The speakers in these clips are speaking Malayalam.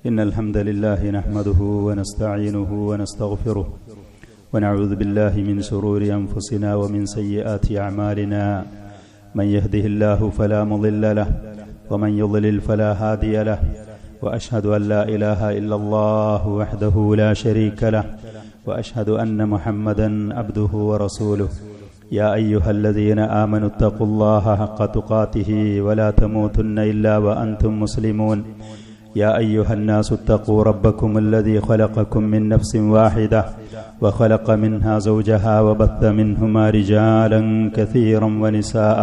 إن الحمد لله نحمده ونستعينه ونستغفره ونعوذ بالله من شرور أنفسنا ومن سيئات أعمالنا من يهده الله فلا مضل له ومن يضلل فلا هادي له وأشهد أن لا إله إلا الله وحده لا شريك له وأشهد أن محمدا عبده ورسوله يا أيها الذين آمنوا اتقوا الله حق تقاته ولا تموتن إلا وأنتم مسلمون يا أيها الناس اتقوا ربكم الذي خلقكم من نفس واحدة وخلق منها زوجها وبث منهما رجالا كثيرا ونساء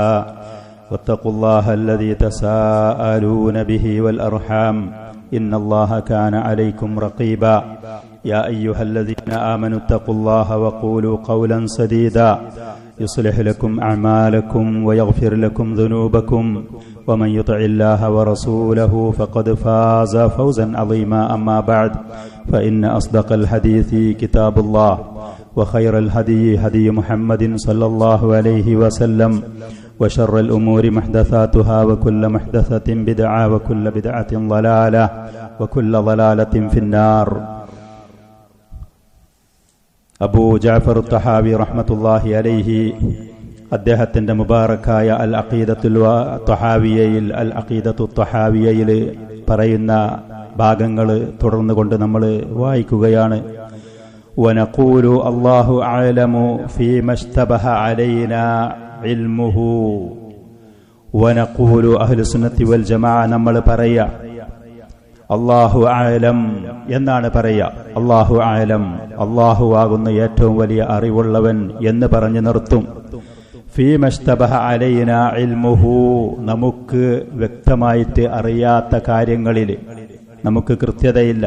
واتقوا الله الذي تساءلون به والأرحام إن الله كان عليكم رقيبا يا أيها الذين آمنوا اتقوا الله وقولوا قولا سديدا يصلح لكم أعمالكم ويغفر لكم ذنوبكم ومن يطع الله ورسوله فقد فاز فوزا عظيما أما بعد فإن أصدق الحديث كتاب الله وخير الهدي هدي محمد صلى الله عليه وسلم وشر الأمور محدثاتها وكل محدثة بدعة وكل بدعة ضلالة وكل ضلالة في النار. അബൂ ജഅഫർ തഹാവി റഹ്മത്തുള്ളാഹി അലൈഹി അദ്ദേഹത്തിന്റെ മുബാറക്കായ അൽ അഖീദത്തു തഹാവിയയിൽ പറയുന്ന ഭാഗങ്ങൾ തുടർന്നുകൊണ്ട് നമ്മൾ വായിക്കുകയാണ്. വനഖൂലു അല്ലാഹു അഅലമു ഫീമസ്തബഹ അലൈനാ ഇൽമുഹു. വനഖൂലു അഹ്ലുസുന്നത്തി വൽ ജമാഅ നമ്മൾ പറയാ അല്ലാഹു അഅലം എന്നാണ് പറയാ. അല്ലാഹു അഅലം, അല്ലാഹു ആകുന്ന ഏറ്റവും വലിയ അറിവുള്ളവൻ എന്ന് പറഞ്ഞു നിർത്തും. ഫീമസ്തബഹ അലൈനാ ഇൽമുഹു, നമുക്ക് വ്യക്തമായിട്ട് അറിയാത്ത കാര്യങ്ങളിൽ നമുക്ക് കൃത്യതയില്ല,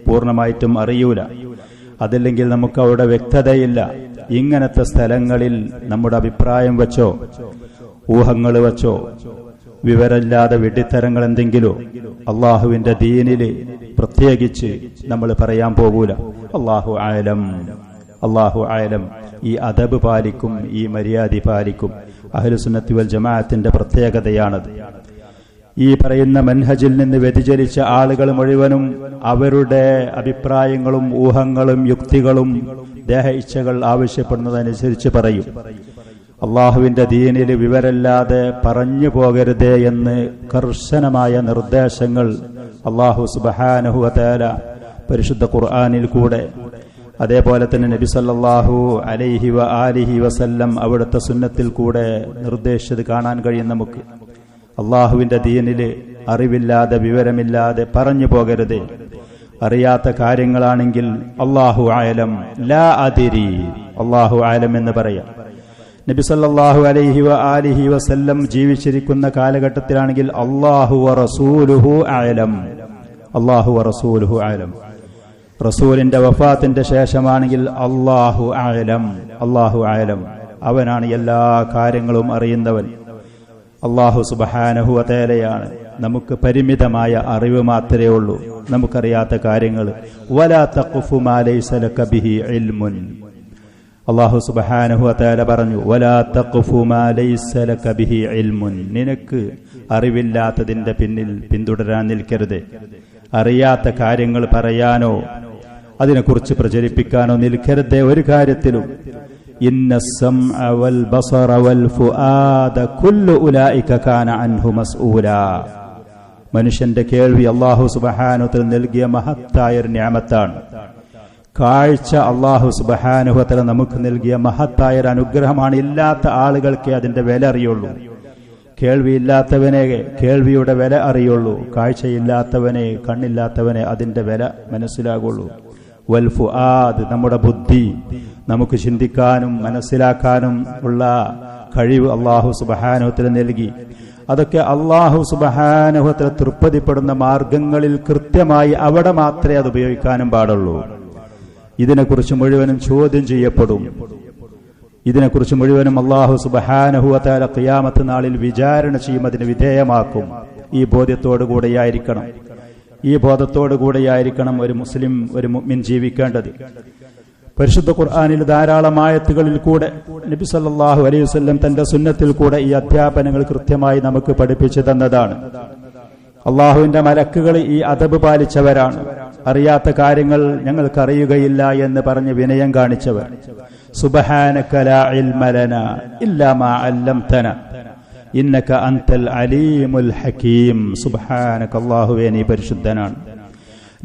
പൂർണ്ണമായിട്ടും അറിയൂല, അതല്ലെങ്കിൽ നമുക്ക് അവിടെ വ്യക്തതയില്ല. ഇങ്ങനത്തെ സ്ഥലങ്ങളിൽ നമ്മുടെ അഭിപ്രായം വെച്ചോ ഊഹങ്ങൾ വെച്ചോ വിവരമില്ലാതെ വെടിത്തരങ്ങൾ എന്തെങ്കിലോ അള്ളാഹുവിന്റെ ദീനില് പ്രത്യേകിച്ച് നമ്മൾ പറയാൻ പോകൂല. അല്ലാഹു അഅലം, അല്ലാഹു അഅലം. ഈ അദബ് പാലിക്കും, ഈ മര്യാദ പാലിക്കും. അഹ്ലുസുന്നത്തി വൽ ജമാഅത്തിന്റെ പ്രത്യേകതയാണത്. ഈ പറയുന്ന മൻഹജിൽ നിന്ന് വ്യതിചലിച്ച ആളുകൾ മുഴുവനും അവരുടെ അഭിപ്രായങ്ങളും ഊഹങ്ങളും യുക്തികളും ദേഹ ഇച്ഛകൾ ആവശ്യപ്പെടുന്നതനുസരിച്ച് പറയും. അള്ളാഹുവിന്റെ ദീനിൽ വിവരമില്ലാതെ പറഞ്ഞു പോകരുതേ എന്ന് കർശനമായ നിർദ്ദേശങ്ങൾ അള്ളാഹു സുബ്ഹാനഹു വ തആല പരിശുദ്ധ ഖുർആനിൽ കൂടെ, അതേപോലെ തന്നെ നബി സല്ലല്ലാഹു അലൈഹി വ ആലിഹി വസല്ലം അവിടുത്തെ സുന്നത്തിൽ കൂടെ നിർദ്ദേശിച്ചത് കാണാൻ കഴിയും നമുക്ക്. അള്ളാഹുവിന്റെ ദീനിൽ അറിവില്ലാതെ വിവരമില്ലാതെ പറഞ്ഞു പോകരുതേ. അറിയാത്ത കാര്യങ്ങളാണെങ്കിൽ അല്ലാഹു അഅലം, ലാ അദ്രി, അല്ലാഹു അഅലം എന്ന് പറയാം. നബി സല്ലല്ലാഹു അലൈഹി വ ആലിഹി വസല്ലം ജീവിച്ചിരിക്കുന്ന കാലഘട്ടത്തിലാണെങ്കിൽ അല്ലാഹു വ റസൂലുഹു അഅലം, അല്ലാഹു വ റസൂലുഹു അഅലം. റസൂലിന്റെ വഫാത്തിന്റെ ശേഷമാണെങ്കിൽ അല്ലാഹു അഅലം, അല്ലാഹു അഅലം. അവനാണ് എല്ലാ കാര്യങ്ങളും അറിയുന്നവൻ. അല്ലാഹു സുബ്ഹാനഹു വ തആലയാണ്. നമുക്ക് പരിമിതമായ അറിവ് മാത്രമേ ഉള്ളൂ, നമുക്കറിയാത്ത കാര്യങ്ങൾ. വലാ തഖ്ഫു മാ ലൈസ ലക ബിഹി ഇൽമുൻ. അല്ലാഹു സുബ്ഹാനഹു വ തആല പറഞ്ഞു, വലാ തഖ്ഫു മാ ലൈസ ലക ബിഹി ഇൽമുൻ. നിനക്ക് അറിവില്ലാത്തതിന്റെ പിന്നിൽ പിന്തുടരാൻ നിൽക്കരുത്. അറിയാത്ത കാര്യങ്ങൾ പറയാനോ അതിനെക്കുറിച്ച് പ്രചരിപ്പിക്കാനോ നിൽക്കരുത് ഒരു കാര്യത്തിലും. ഇന്ന സമഅ വൽ ബസറ വൽ ഫുആദ കുല്ലു ഉലൈക കാന അൻഹു മസ്ഊലാ. മനുഷ്യന്റെ കേൾവി അല്ലാഹു സുബ്ഹാനഹു വ തആല നൽകിയ മഹത്തായ ഒരു നിഅമത്താണ്. കാഴ്ച അല്ലാഹു സുബ്ഹാനഹു വ തആല നമുക്ക് നൽകിയ മഹത്തായ ഒരു അനുഗ്രഹമാണ്. ഇല്ലാത്ത ആളുകൾക്ക് അതിന്റെ വില അറിയുള്ളൂ. കേൾവിയില്ലാത്തവനെ കേൾവിയുടെ വില അറിയുള്ളൂ. കാഴ്ചയില്ലാത്തവനെ, കണ്ണില്ലാത്തവനെ അതിന്റെ വില മനസ്സിലാകുള്ളൂ. വൽ ഫുആദ്, നമ്മുടെ ബുദ്ധി, നമുക്ക് ചിന്തിക്കാനും മനസ്സിലാക്കാനും ഉള്ള കഴിവ് അല്ലാഹു സുബ്ഹാനഹു വ തആല നൽകി. അതൊക്കെ അല്ലാഹു സുബ്ഹാനഹു വ തആല തൃപ്തിപ്പെടുന്ന മാർഗങ്ങളിൽ കൃത്യമായി അവിടെ മാത്രമേ അത് ഉപയോഗിക്കാനും പാടുള്ളൂ. ഇതിനെക്കുറിച്ച് മുഴുവനും ചോദ്യം ചെയ്യപ്പെടും. ഇതിനെക്കുറിച്ച് മുഴുവനും അല്ലാഹു സുബ്ഹാനഹു വ തആല ഖിയാമത്ത് നാളിൽ വിചാരണ ചെയ്യും, അതിന് വിധേയമാക്കും. ഈ ബോധ്യത്തോടുകൂടെയായിരിക്കണം, ഈ ബോധത്തോടുകൂടെയായിരിക്കണം ഒരു മുസ്ലിം, ഒരു മുഅ്മിൻ ജീവിക്കേണ്ടത്. പരിശുദ്ധ ഖുർആനിൽ ധാരാളം ആയത്തുകളിൽ കൂടെ നബി സല്ലല്ലാഹു അലൈഹി വസല്ലം തന്റെ സുന്നത്തിൽ കൂടെ ഈ അധ്യാപനങ്ങൾ കൃത്യമായി നമുക്ക് പഠിപ്പിച്ചു തന്നതാണ്. അള്ളാഹുവിന്റെ മലക്കുകൾ ഈ അദബ് പാലിച്ചവരാണ്. അറിയാത്ത കാര്യങ്ങൾ ഞങ്ങൾക്കറിയുകയില്ല എന്ന് പറഞ്ഞ് വിനയം കാണിച്ചവർ. സുബ്ഹാനക ലാ ഇൽമ ലനാ ഇല്ലാ മാ അല്ലംതനാ ഇന്നക അൻതൽ അലീമുൽ ഹകീം. സുബ്ഹാനക, അല്ലാഹുവേ നീ പരിശുദ്ധനാണ്.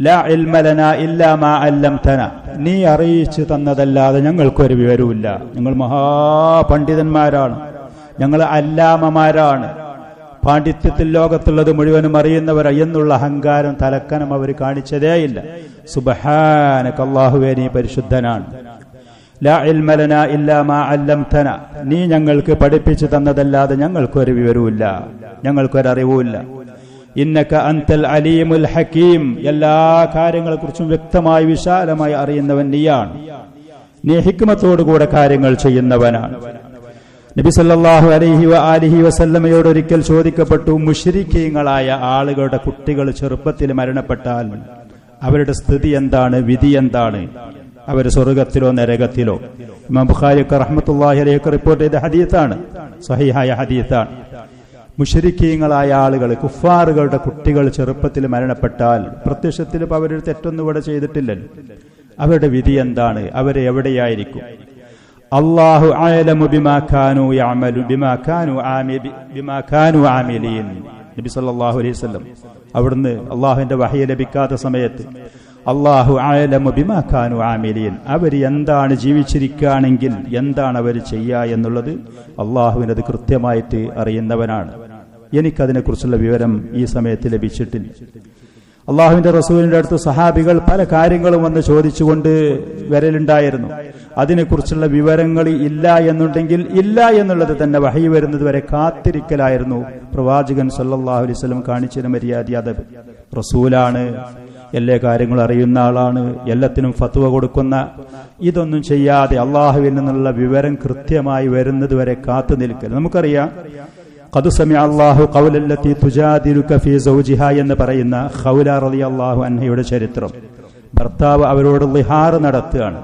ലാ ഇൽമ ലനാ ഇല്ലാ മാ അല്ലംതനാ, നീ അറിയിച്ചു തന്നതല്ലാതെ ഞങ്ങൾക്കൊരു വിവരവുമില്ല. ഞങ്ങൾ മഹാപണ്ഡിതന്മാരാണ്, ഞങ്ങൾ അല്ലാമമാരാണ്, പാണ്ഡിത്യത്തിൽ ലോകത്തുള്ളത് മുഴുവനും അറിയുന്നവർ എന്നുള്ള അഹങ്കാരം തലക്കനം അവർ കാണിച്ചതേയില്ല. സുബ്ഹാനക, അല്ലാഹുവേ നീ പരിശുദ്ധനാണ്. ലാ ഇൽമ ലനാ ഇല്ലാ മാ അല്ലംതനാ, നീ ഞങ്ങൾക്ക് പഠിപ്പിച്ചു തന്നതല്ലാതെ ഞങ്ങൾക്കൊരു വിവരവുമില്ല, ഞങ്ങൾക്കൊരറിവുമില്ല. ഇന്നക അൻതൽ അലീമുൽ ഹകീം, എല്ലാ കാര്യങ്ങളെക്കുറിച്ചും വ്യക്തമായി വിശാലമായി അറിയുന്നവൻ നീയാണ്. നീ ഹിക്മത്തോടുകൂടെ കാര്യങ്ങൾ ചെയ്യുന്നവനാണ്. നബി സല്ലല്ലാഹു അലൈഹി വആലിഹി വസല്ലമയോട് ഒരിക്കൽ ചോദിക്കപ്പെട്ടു, മുശ്രിക്കീങ്ങളായ ആളുകളുടെ കുട്ടികൾ ചെറുപ്പത്തിൽ മരണപ്പെട്ടാൽ അവരുടെ സ്ഥിതി എന്താണ്, വിധി എന്താണ്, അവർ സ്വർഗത്തിലോ നരകത്തിലോ? ഇമാം ബുഖാരി റഹ്മത്തുള്ളാഹി അലൈഹി റിപ്പോർട്ട് ചെയ്ത ഹദീസാണ്, സഹീഹായ ഹദീസാണ്. മുശ്രിക്കീങ്ങളായ ആളുകൾ, കുഫാറുകളുടെ കുട്ടികൾ ചെറുപ്പത്തിൽ മരണപ്പെട്ടാൽ, പ്രത്യക്ഷത്തിൽ ഇപ്പം അവരൊരു തെറ്റൊന്നും ഇവിടെ ചെയ്തിട്ടില്ലല്ലോ, അവരുടെ വിധി എന്താണ്, അവരെ എവിടെയായിരിക്കും? അല്ലാഹു അഅലമു ബിമാ കാനൂ യഅമലു ബിമാ കാനൂ ആമിലീൻ. നബി സല്ലല്ലാഹു അലൈഹി വസല്ലം അവിടുന്ന് അല്ലാഹുവിന്റെ വഹയി ലഭിക്കാത്ത സമയത്ത് അല്ലാഹു അഅലമു ബിമാ കാനൂ ആമിലീൻ, അവർ എന്താണ് ജീവിച്ചിരിക്കുകയാണെങ്കിൽ എന്താണ് അവർ ചെയ്യുക എന്നുള്ളത് അല്ലാഹുവിനത് കൃത്യമായിട്ട് അറിയുന്നവനാണ്. എനിക്കതിനെക്കുറിച്ചുള്ള വിവരം ഈ സമയത്ത് ലഭിച്ചിട്ടില്ല. അള്ളാഹുവിന്റെ റസൂലിന്റെ അടുത്ത് സഹാബികൾ പല കാര്യങ്ങളും വന്ന് ചോദിച്ചുകൊണ്ട് വരലുണ്ടായിരുന്നു. അതിനെക്കുറിച്ചുള്ള വിവരങ്ങൾ ഇല്ല എന്നുണ്ടെങ്കിൽ ഇല്ല എന്നുള്ളത് തന്നെ വഹയി വരുന്നത് വരെ കാത്തിരിക്കലായിരുന്നു പ്രവാചകൻ സല്ലല്ലാഹു അലൈഹി വസല്ലം കാണിച്ചിരുന്ന മര്യാദ. അദബ്. റസൂലാണ്, എല്ലാ കാര്യങ്ങളും അറിയുന്ന ആളാണ്, എല്ലാത്തിനും ഫത്വ കൊടുക്കുന്ന, ഇതൊന്നും ചെയ്യാതെ അള്ളാഹുവിൽ നിന്നുള്ള വിവരം കൃത്യമായി വരുന്നത് വരെ കാത്തു നിൽക്കൽ. നമുക്കറിയാം, ഖദ് സമിഅ അല്ലാഹു ഖൗലല്ലതി തുജാദിലുക ഫീ സൗജിഹാ എന്ന് പറയുന്ന ഖൗല റളിയല്ലാഹു അൻഹയുടെ ചരിത്രം. ഭർത്താവ് അവരോട് ളിഹാർ നടത്തുകയാണ്.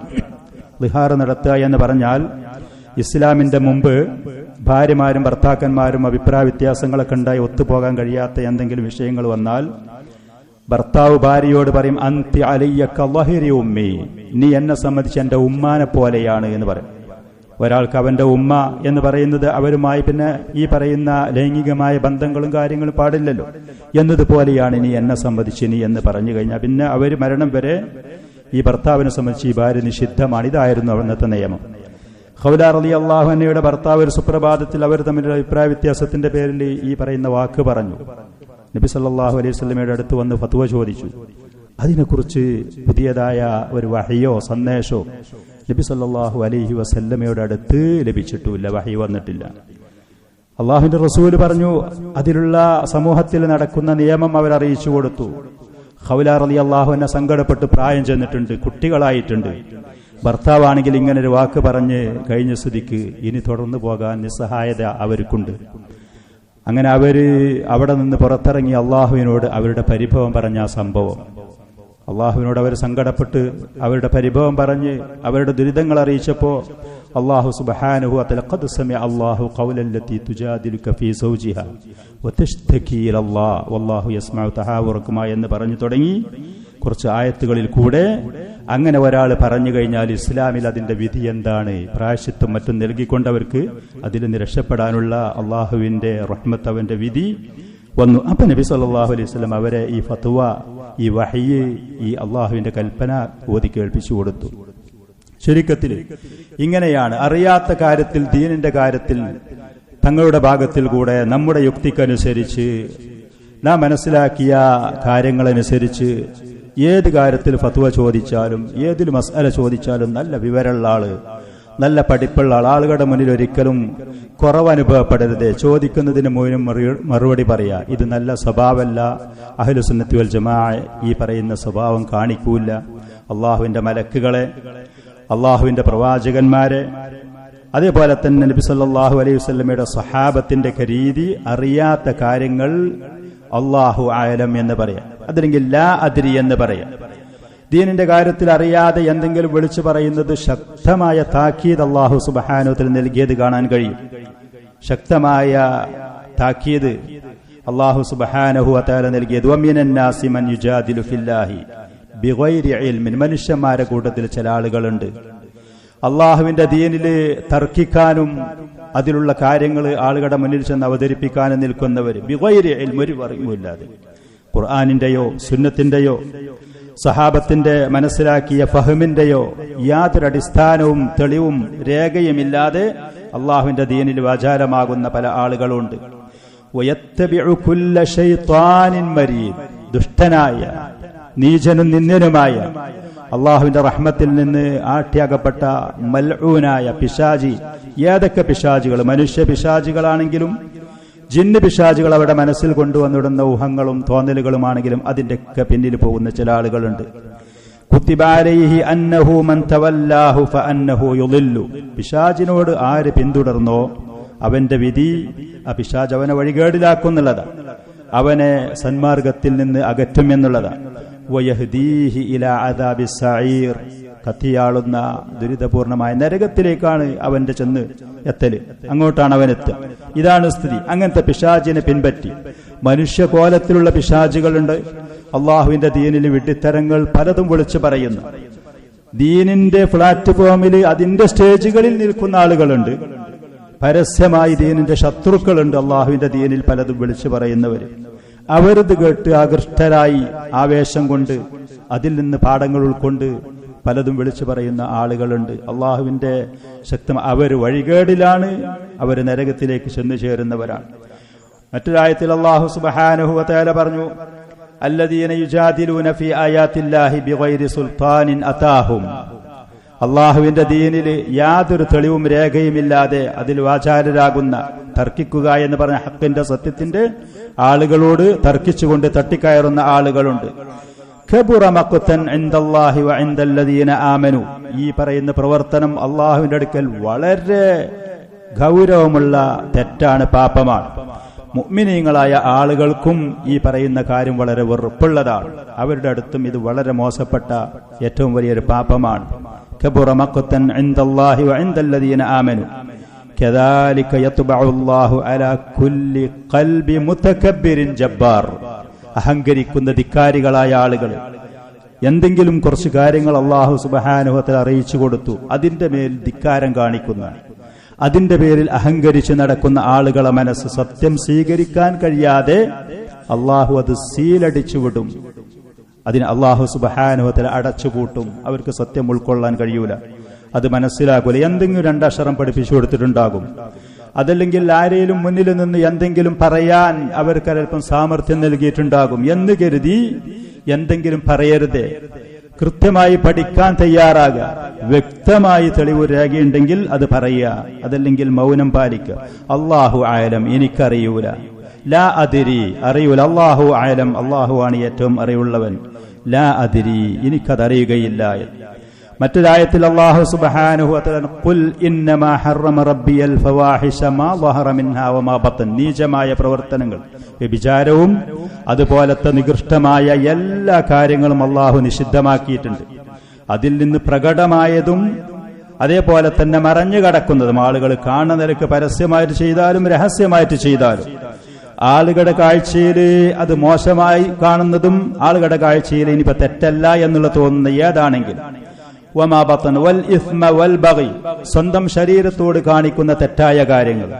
ളിഹാർ നടത്തുക എന്ന് പറഞ്ഞാൽ, ഇസ്ലാമിന്റെ മുമ്പ് ഭാര്യമാരും ഭർത്താക്കന്മാരും അഭിപ്രായ വ്യത്യാസങ്ങളൊക്കെ ഉണ്ടായി ഒത്തുപോകാൻ കഴിയാത്ത എന്തെങ്കിലും വിഷയങ്ങൾ വന്നാൽ ഭർത്താവ് ഭാര്യയോട് പറയും, അൻതി അലയ്യ കളഹിരി ഉമ്മി, നീ എന്നെ സംബന്ധിച്ച് എന്റെ ഉമ്മാനെ പോലെയാണ് എന്ന് പറയും. ഒരാൾക്ക് അവന്റെ ഉമ്മ എന്ന് പറയുന്നത് അവരുമായി പിന്നെ ഈ പറയുന്ന ലൈംഗികമായ ബന്ധങ്ങളും കാര്യങ്ങളും പാടില്ലല്ലോ, എന്നതുപോലെയാണ് നീ എന്നെ സംബന്ധിച്ച് നീ എന്ന് പറഞ്ഞു കഴിഞ്ഞാൽ പിന്നെ അവർ മരണം വരെ ഈ ഭർത്താവിനെ സംബന്ധിച്ച് ഈ ഭാര്യ നിഷിദ്ധമാണ്. ഇതായിരുന്നു അന്നത്തെ നിയമം. ഖൗല റളിയല്ലാഹു അൻഹയുടെ ഭർത്താവ് ഒരു സുപ്രഭാതത്തിൽ അവർ തമ്മിലുള്ള അഭിപ്രായ വ്യത്യാസത്തിന്റെ പേരിൽ ഈ പറയുന്ന വാക്ക് പറഞ്ഞു. നബി സല്ലല്ലാഹു അലൈഹി വസല്ലമയുടെ അടുത്ത് വന്ന് ഫത്വ ചോദിച്ചു. അതിനെക്കുറിച്ച് പുതിയതായ ഒരു വഹയോ സന്ദേശോ നബി സല്ലല്ലാഹു അലൈഹി വസല്ലമയുടെ അടുത്ത് ലഭിച്ചിട്ടില്ല, വഹി വന്നിട്ടില്ല. അള്ളാഹുവിന്റെ റസൂൽ പറഞ്ഞു, അതിലുള്ള സമൂഹത്തിൽ നടക്കുന്ന നിയമം അവർ അറിയിച്ചു കൊടുത്തു. ഖൗല റളിയല്ലാഹു അൻഹ സങ്കടപ്പെട്ട് പ്രായം ചെന്നിട്ടുണ്ട്, കുട്ടികളായിട്ടുണ്ട്. ഭർത്താവാണെങ്കിൽ ഇങ്ങനെ ഒരു വാക്ക് പറഞ്ഞ് കഴിഞ്ഞ സ്ഥിതിക്ക് ഇനി തുടർന്നു പോകാൻ നിസ്സഹായത അവർക്കുണ്ട്. അങ്ങനെ അവര് അവിടെ നിന്ന് പുറത്തിറങ്ങി അള്ളാഹുവിനോട് അവരുടെ പരിഭവം പറഞ്ഞ ആ സംഭവം, അള്ളാഹുവിനോട് അവർ സങ്കടപ്പെട്ട് അവരുടെ പരിഭവം പറഞ്ഞ് അവരുടെ ദുരിതങ്ങൾ അറിയിച്ചപ്പോ അള്ളാഹു സുബ്ഹാനഹു വ തആല ഖദ് സമിഅ അല്ലാഹു ഖൗലല്ലതി തുജാദിലുക ഫീ സൗജിഹാ വതശ്തകി ഇലല്ലാഹ് വല്ലാഹു യസ്മഉ തഹാവുറകുമാ എന്ന് പറഞ്ഞു തുടങ്ങി. കുറച്ച് ആയത്തുകളിൽ കൂടെ അങ്ങനെ ഒരാൾ പറഞ്ഞു കഴിഞ്ഞാൽ ഇസ്ലാമിൽ അതിന്റെ വിധി എന്താണ്, പ്രായശ്ചിത്തം മറ്റും നൽകിക്കൊണ്ടവർക്ക് അതിൽ നിന്ന് രക്ഷപ്പെടാനുള്ള അള്ളാഹുവിന്റെ റഹ്മത്ത്, അവന്റെ വിധി വന്നു. അപ്പൊ നബി സല്ലല്ലാഹു അലൈഹി വസല്ലം അവരെ ഈ ഫത്വ, ഈ വഹയ്യ്, ഈ അള്ളാഹുവിന്റെ കൽപ്പന ഓതി കേൾപ്പിച്ചു കൊടുത്തു. ചുരുക്കത്തിൽ ഇങ്ങനെയാണ് അറിയാത്ത കാര്യത്തിൽ, ദീനിന്റെ കാര്യത്തിൽ തങ്ങളുടെ ഭാഗത്തിൽ കൂടെ നമ്മുടെ യുക്തിക്കനുസരിച്ച് നാം മനസ്സിലാക്കിയ കാര്യങ്ങളനുസരിച്ച് ഏത് കാര്യത്തിൽ ഫത്വ ചോദിച്ചാലും ഏതിൽ മസ്അല ചോദിച്ചാലും നല്ല വിവരമുള്ള ആള്, നല്ല പഠിപ്പുള്ള ആളുകളുടെ മുന്നിൽ ഒരിക്കലും കുറവ് അനുഭവപ്പെടരുത്. ചോദിക്കുന്നതിന് മുഴുവൻ മറുപടി പറയാ. ഇത് നല്ല സ്വഭാവമല്ല. അഹ്ലുസുന്നത്തി വൽ ജമാഅ ഈ പറയുന്ന സ്വഭാവം കാണിക്കൂല. അള്ളാഹുവിന്റെ മലക്കുകളെ, അള്ളാഹുവിന്റെ പ്രവാചകന്മാരെ, അതേപോലെ തന്നെ നബി സല്ലല്ലാഹു അലൈഹി വസല്ലമയുടെ സ്വഹാബത്തിന്റെ രീതി, അറിയാത്ത കാര്യങ്ങൾ അല്ലാഹു അഅലം എന്ന് പറയാം, അതല്ലെങ്കിൽ ലാ അദ്രി എന്ന് പറയാം. ദീനിന്റെ കാര്യത്തിൽ അറിയാതെ എന്തെങ്കിലും വിളിച്ചു പറയുന്നത് ശക്തമായ താക്കീത് അല്ലാഹു സുബ്ഹാനഹു വ തആല നൽകിയത് കാണാൻ കഴിയും. ശക്തമായ താക്കീത് അല്ലാഹു സുബ്ഹാനഹു വ തആല നൽകിയത് വമിനന്നാസി മൻ യുജാദിലു ഫില്ലാഹി ബിഗൈരി ഇൽമിൻ. മനുഷ്യന്മാരുടെ കൂട്ടത്തിൽ ചില ആളുകളുണ്ട് അള്ളാഹുവിന്റെ ദീനില് തർക്കിക്കാനും അതിലുള്ള കാര്യങ്ങൾ ആളുകളുടെ മുന്നിൽ ചെന്ന് അവതരിപ്പിക്കാനും നിൽക്കുന്നവർ ബിഗൈരി ഇൽമി, ഒരു അറിവുമില്ലാതെ ഖുർആനിന്റെയോ സുന്നത്തിന്റെയോ സഹാബത്തിന്റെ മനസ്സിലാക്കിയ ഫഹമിന്റെയോ യാതൊരു അടിസ്ഥാനവും തെളിവും രേഖയുമില്ലാതെ അള്ളാഹുവിന്റെ ദീനിൽ വാചാലമാകുന്ന പല ആളുകളുണ്ട്. വയത്തബിഉ കുല്ല ശൈത്വാനിൻ മരീദ്, ദുഷ്ടനായ നീചനും നിന്ദ്യനുമായ അള്ളാഹുവിന്റെ റഹ്മത്തിൽ നിന്ന് ആട്ടിയാകപ്പെട്ട മൽഊനായ പിശാചി. ഏതൊക്കെ പിശാചികൾ, മനുഷ്യ പിശാചികളാണെങ്കിലും ജിന്ന് പിശാചികൾ അവരുടെ മനസ്സിൽ കൊണ്ടുവന്നിടുന്ന ഊഹങ്ങളും തോന്നലുകളുമാണെങ്കിലും അതിന്റെയൊക്കെ പിന്നിൽ പോകുന്ന ചില ആളുകളുണ്ട്. കുത്തിബ അലൈഹി അന്നഹു മൻ തവല്ലാഹു ഫഅന്നഹു യുളില്ലു. പിശാചിനോട് ആര് പിന്തുടർന്നോ അവന്റെ വിധി ആ പിശാച് അവനെ വഴികേടിലാക്കുന്നുള്ളതാണ്, അവനെ സന്മാർഗത്തിൽ നിന്ന് അകറ്റും എന്നുള്ളതാണ്. വയഹ്ദീഹി ഇലാ അദാബിസ് സഈർ, കത്തിയാളുന്ന ദുരിതപൂർണമായ നരകത്തിലേക്കാണ് അവന്റെ ചെന്ന് എത്തല്, അങ്ങോട്ടാണ് അവൻ എത്തുക. ഇതാണ് സ്ഥിതി. അങ്ങനത്തെ പിശാചിനെ പിൻപറ്റി മനുഷ്യകോലത്തിലുള്ള പിശാചുകളുണ്ട്. അള്ളാഹുവിന്റെ ദീനിൽ വിഡ്ഢിത്തരങ്ങൾ പലതും വിളിച്ചു പറയുന്നു. ദീനിന്റെ പ്ലാറ്റ്ഫോമിൽ അതിന്റെ സ്റ്റേജുകളിൽ നിൽക്കുന്ന ആളുകളുണ്ട്. പരസ്യമായി ദീനിന്റെ ശത്രുക്കളുണ്ട്. അള്ളാഹുവിന്റെ ദീനിൽ പലതും വിളിച്ചു പറയുന്നവർ അവരത് കേട്ട് ആകൃഷ്ടരായി ആവേശം കൊണ്ട് അതിൽ നിന്ന് പാഠങ്ങൾ ഉൾക്കൊണ്ട് പലതും വിളിച്ചു പറയുന്ന ആളുകളുണ്ട്. അള്ളാഹുവിന്റെ ശക്തം അവർ വഴികേടിലാണ്, അവർ നരകത്തിലേക്ക് ചെന്നു ചേരുന്നവരാണ്. മറ്റൊരായത്തിൽ അല്ലാഹു സുബ്ഹാനഹു വ തആല പറഞ്ഞു, അല്ലദീന യുജാദിലൂന ഫീ ആയാത്തില്ലാഹി ബിഗൈരി സുൽത്താനിൻ അതാഹും. അള്ളാഹുവിന്റെ ദീനിൽ യാതൊരു തെളിവും രേഖയുമില്ലാതെ അതിൽ വാചാലരാകുന്ന, തർക്കിക്കുക എന്ന് പറഞ്ഞ ഹക്കിന്റെ സത്യത്തിന്റെ ആളുകളോട് തർക്കിച്ചുകൊണ്ട് തട്ടിക്കയറുന്ന ആളുകളുണ്ട്. കബുറ മഖ്തൻ ഇൻദല്ലാഹി വ ഇൻദല്ലദീന ആമനു. ഈ പറയുന്ന പ്രവർത്തനം അള്ളാഹുവിന്റെ അടുക്കൽ വളരെ ഗൗരവമുള്ള തെറ്റാണ്, പാപമാണ്. മുഅ്മിനീങ്ങളായ ആളുകൾക്കും ഈ പറയുന്ന കാര്യം വളരെ വെറുപ്പുള്ളതാണ്. അവരുടെ അടുത്തും ഇത് വളരെ മോശപ്പെട്ട ഏറ്റവും വലിയൊരു പാപമാണ്. കബുറ മഖ്തൻ ഇൻദല്ലാഹി വ ഇൻദല്ലദീന ആമനു കദാലിക യത്ബഉ അല്ലാഹു അലാ കുല്ലി ഖൽബി മുതകബ്ബിരിൻ ജബ്ബാർ. അഹങ്കരിക്കുന്ന ധിക്കാരികളായ ആളുകൾ എന്തെങ്കിലും കുറച്ച് കാര്യങ്ങൾ അല്ലാഹു സുബ്ഹാനഹു വ തആല അറിയിച്ചു കൊടുത്തു, അതിന്റെ മേൽ ധിക്കാരം കാണിക്കുന്ന, അതിന്റെ പേരിൽ അഹങ്കരിച്ച് നടക്കുന്ന ആളുകളെ മനസ്സ് സത്യം സ്വീകരിക്കാൻ കഴിയാതെ അള്ളാഹു അത് സീലടിച്ചു വിടും. അതിന് അള്ളാഹു സുബ്ഹാനഹു വ തആല അടച്ചുപൂട്ടും. അവർക്ക് സത്യം ഉൾക്കൊള്ളാൻ കഴിയൂല, അത് മനസ്സിലാക്കൂല. എന്തെങ്കിലും രണ്ടക്ഷരം പഠിപ്പിച്ചു കൊടുത്തിട്ടുണ്ടാകും. അതല്ലെങ്കിൽ ആരെയും മുന്നിൽ നിന്ന് എന്തെങ്കിലും പറയാൻ അവർക്ക് അല്പം സാമർഥ്യം നൽകിയിട്ടുണ്ടാകും എന്ന് കരുതി എന്തെങ്കിലും പറയരുതേ. കൃത്യമായി പഠിക്കാൻ തയ്യാറാകുക, വ്യക്തമായി തെളിവ് രേഖയുണ്ടെങ്കിൽ അത് പറയുക, അതല്ലെങ്കിൽ മൗനം പാലിക്കുക. അല്ലാഹു ആലം, എനിക്കറിയൂല. ലാ അദിരി, അറിയൂല. അല്ലാഹു ആലം, അല്ലാഹു ആണ് ഏറ്റവും അറിവുള്ളവൻ. ലാ അദിരി, എനിക്കതറിയുകയില്ല. മറ്റൊരായത്തിൽ അല്ലാഹു സുബ്ഹാനഹു വ തആല ഖുൽ ഇന്നമാ ഹറമ റബ്ബിയൽ ഫവാഹിഷ മാ ളഹറ മിൻഹാ വമാ ബത്തൻ. നീചമായ പ്രവർത്തനങ്ങൾ, വ്യഭിചാരവും അതുപോലത്തെ നികൃഷ്ടമായ എല്ലാ കാര്യങ്ങളും അല്ലാഹു നിഷിദ്ധമാക്കിയിട്ടുണ്ട്. അതിൽ നിന്ന് പ്രകടമായതും അതേപോലെ തന്നെ മറഞ്ഞു കിടക്കുന്നതും, ആളുകൾ കാണുന്ന നിലക്ക് പരസ്യമായിട്ട് ചെയ്താലും രഹസ്യമായിട്ട് ചെയ്താലും, ആളുകളുടെ കാഴ്ചയിൽ അത് മോശമായി കാണുന്നതും ആളുകളുടെ കാഴ്ചയിൽ ഇനിയിപ്പോ തെറ്റല്ല എന്നുള്ള തോന്നുന്ന ഏതാണെങ്കിലും, വമാ ബത്തൻ വൽ ഇസ്മ വൽ ബഗി, സ്വന്തം ശരീരത്തോട് കാണിക്കുന്ന തെറ്റായ കാര്യങ്ങൾ,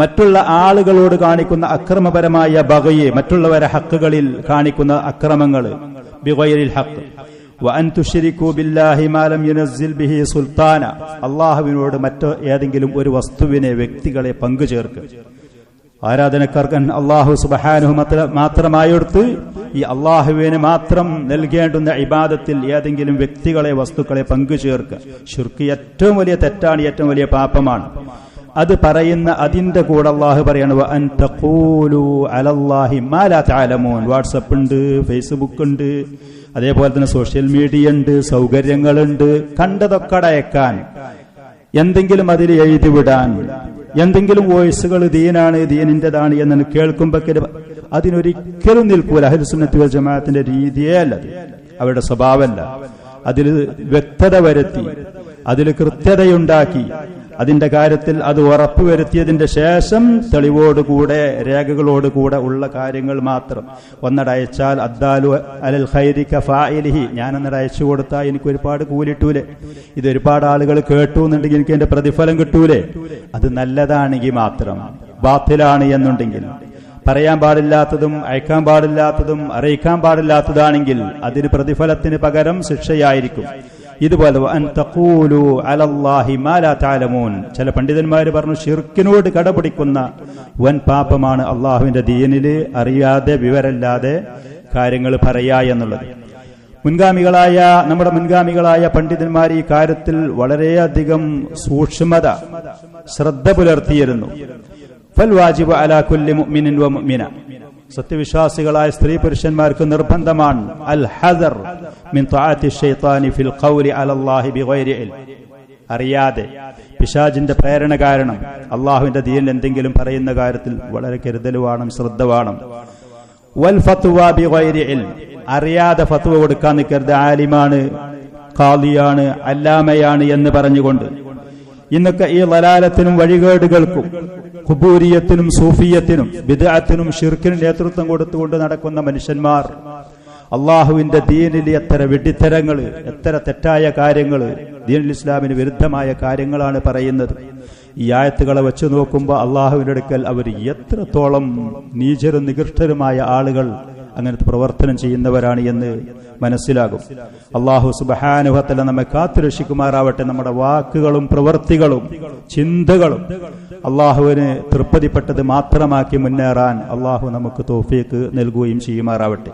മറ്റുള്ള ആളുകളോട് കാണിക്കുന്ന അക്രമപരമായ ബഗയെ, മറ്റുള്ളവരെ ഹക്കുകളിൽ കാണിക്കുന്ന അക്രമങ്ങൾ, ബിഗൈരിൽ ഹഖ്, വഅൻ തുശ്രികൂ ബില്ലാഹി മാ ലം യുനസ്സിൽ ബിഹി സുൽത്താന, അല്ലാഹുവിനോട് മറ്റോ ഏതെങ്കിലും ഒരു വസ്തുവിനെ, വ്യക്തികളെ പങ്കു ചേർക്കുക. ആരാധനക്കാർക്ക് അല്ലാഹു സുബ്ഹാനഹു മാത്രമായെടുത്ത് ഈ അള്ളാഹുവിന് മാത്രം നൽകേണ്ടുന്ന ഇബാദത്തിൽ ഏതെങ്കിലും വ്യക്തികളെ, വസ്തുക്കളെ പങ്കു ചേർക്കുക. ശിർക്ക് ഏറ്റവും വലിയ തെറ്റാണ്, ഏറ്റവും വലിയ പാപമാണ്. അത് പറയുന്ന അതിന്റെ കൂടെ അള്ളാഹു പറയാണ് വഅൻ തഖൂലു അലല്ലാഹി മാ ലാ തഅലമൂൻ. വാട്സപ്പ് ഉണ്ട്, ഫേസ്ബുക്ക് ഉണ്ട്, അതേപോലെ തന്നെ സോഷ്യൽ മീഡിയ ഉണ്ട്, സൗകര്യങ്ങളുണ്ട്. കണ്ടതൊക്കെ അയക്കാൻ, എന്തെങ്കിലും അതിൽ എഴുതിവിടാൻ, എന്തെങ്കിലും വോയിസുകൾ ദീനാണ്, ദീനിന്റേതാണ് എന്ന് കേൾക്കുമ്പോൾ അതിനൊരിക്കലും നിൽക്കൂല. അഹ്ലു സുന്നത്തി വൽ ജമാഅത്തിന്റെ രീതിയേ അല്ലത്, അവരുടെ സ്വഭാവമല്ല. അതിൽ വ്യക്തത വരുത്തി, അതിൽ കൃത്യതയുണ്ടാക്കി, അതിന്റെ കാര്യത്തിൽ അത് ഉറപ്പുവരുത്തിയതിന്റെ ശേഷം തെളിവോടുകൂടെ രേഖകളോടുകൂടെ ഉള്ള കാര്യങ്ങൾ മാത്രം. ഒന്നടയച്ചാൽ അദ്ദാലു അലൽ ഖൈരി കഫാഇലിഹി, ഞാനൊന്നട അയച്ചു കൊടുത്താൽ എനിക്ക് ഒരുപാട് കൂലിട്ടൂലേ, ഇത് ഒരുപാട് ആളുകൾ കേട്ടു എന്നുണ്ടെങ്കിൽ എനിക്ക് എന്റെ പ്രതിഫലം കിട്ടൂലേ, അത് നല്ലതാണെങ്കിൽ മാത്രം. ബാത്തിലാണ് എന്നുണ്ടെങ്കിൽ, പറയാൻ പാടില്ലാത്തതും അയക്കാൻ പാടില്ലാത്തതും അറിയിക്കാൻ പാടില്ലാത്തതാണെങ്കിൽ അതിന് പ്രതിഫലത്തിന് പകരം ശിക്ഷയായിരിക്കും. ഇതുപോലെ അൻ തഖൂലു അലല്ലാഹി മാ ലാ തഅലമൂൻ, ചില പണ്ഡിതന്മാർ പറഞ്ഞു ശിർക്കിനോട് കടപിടിക്കുന്ന വൻ പാപമാണ് അള്ളാഹുവിന്റെ ദീനില് അറിയാതെ വിവരമില്ലാതെ കാര്യങ്ങൾ പറയാ എന്നുള്ളത്. നമ്മുടെ മുൻഗാമികളായ പണ്ഡിതന്മാർ ഈ കാര്യത്തിൽ വളരെയധികം സൂക്ഷ്മത ശ്രദ്ധ പുലർത്തിയിരുന്നു. ഫൽ വാജിബു അലാ കുല്ലി മുഅ്മിനിൻ വ മുഅ്മിന, സത്യവിശ്വാസികളായ സ്ത്രീ പുരുഷന്മാർക്ക് നിർബന്ധമാണ് അൽ ഹദർ മിൻ തആത്തി ശൈത്താനി ഫിൽ ഖൗലി അലല്ലാഹി ബിഗൈരി ഇൽം, അറിയാതെ പിശാചിന്റെ പ്രേരണ കാരണം അള്ളാഹുവിന്റെ ദീനിൽ എന്തെങ്കിലും പറയുന്ന കാര്യത്തിൽ വളരെ കരുതൽ വേണം, ശ്രദ്ധ വേണം. വൽ ഫത്വ ബിഗൈരി ഇൽം, അറിയാതെ ഫത്വ കൊടുക്കാൻ നിൽക്കരുത്. ആലിമാണ്, ഖാദിയാണ്, അല്ലാമയാണ് എന്ന് പറഞ്ഞുകൊണ്ട്. ഇന്നൊക്കെ ഈ ലലാലത്തിനും വഴികേടുകൾക്കും ഖുബൂരിയത്തിനും സൂഫിയത്തിനും ബിദ്അത്തിനും ശിർക്കിനും നേതൃത്വം കൊടുത്തുകൊണ്ട് നടക്കുന്ന മനുഷ്യന്മാർ അള്ളാഹുവിന്റെ ദീനിൽ എത്ര വെടിത്തരങ്ങൾ, എത്ര തെറ്റായ കാര്യങ്ങൾ, ദീനുൽ ഇസ്ലാമിന് വിരുദ്ധമായ കാര്യങ്ങളാണ് പറയുന്നത്. ഈ ആയത്തുകളെ വെച്ച് നോക്കുമ്പോൾ അള്ളാഹുവിന്റെ അടുക്കൽ അവർ എത്രത്തോളം നീചരും നികൃഷ്ടരുമായ ആളുകൾ അങ്ങനത്തെ പ്രവർത്തനം ചെയ്യുന്നവരാണ് എന്ന് മനസ്സിലാകും. അള്ളാഹു സുബ്ഹാനഹു വ തആല നമ്മെ കാത്തുരക്ഷിക്കുമാറാവട്ടെ. നമ്മുടെ വാക്കുകളും പ്രവൃത്തികളും ചിന്തകളും അള്ളാഹുവിന് തൃപ്തിപ്പെട്ടത് മാത്രമാക്കി മുന്നേറാൻ അള്ളാഹു നമുക്ക് തൗഫീഖ് നൽകുകയും ചെയ്യുമാറാവട്ടെ.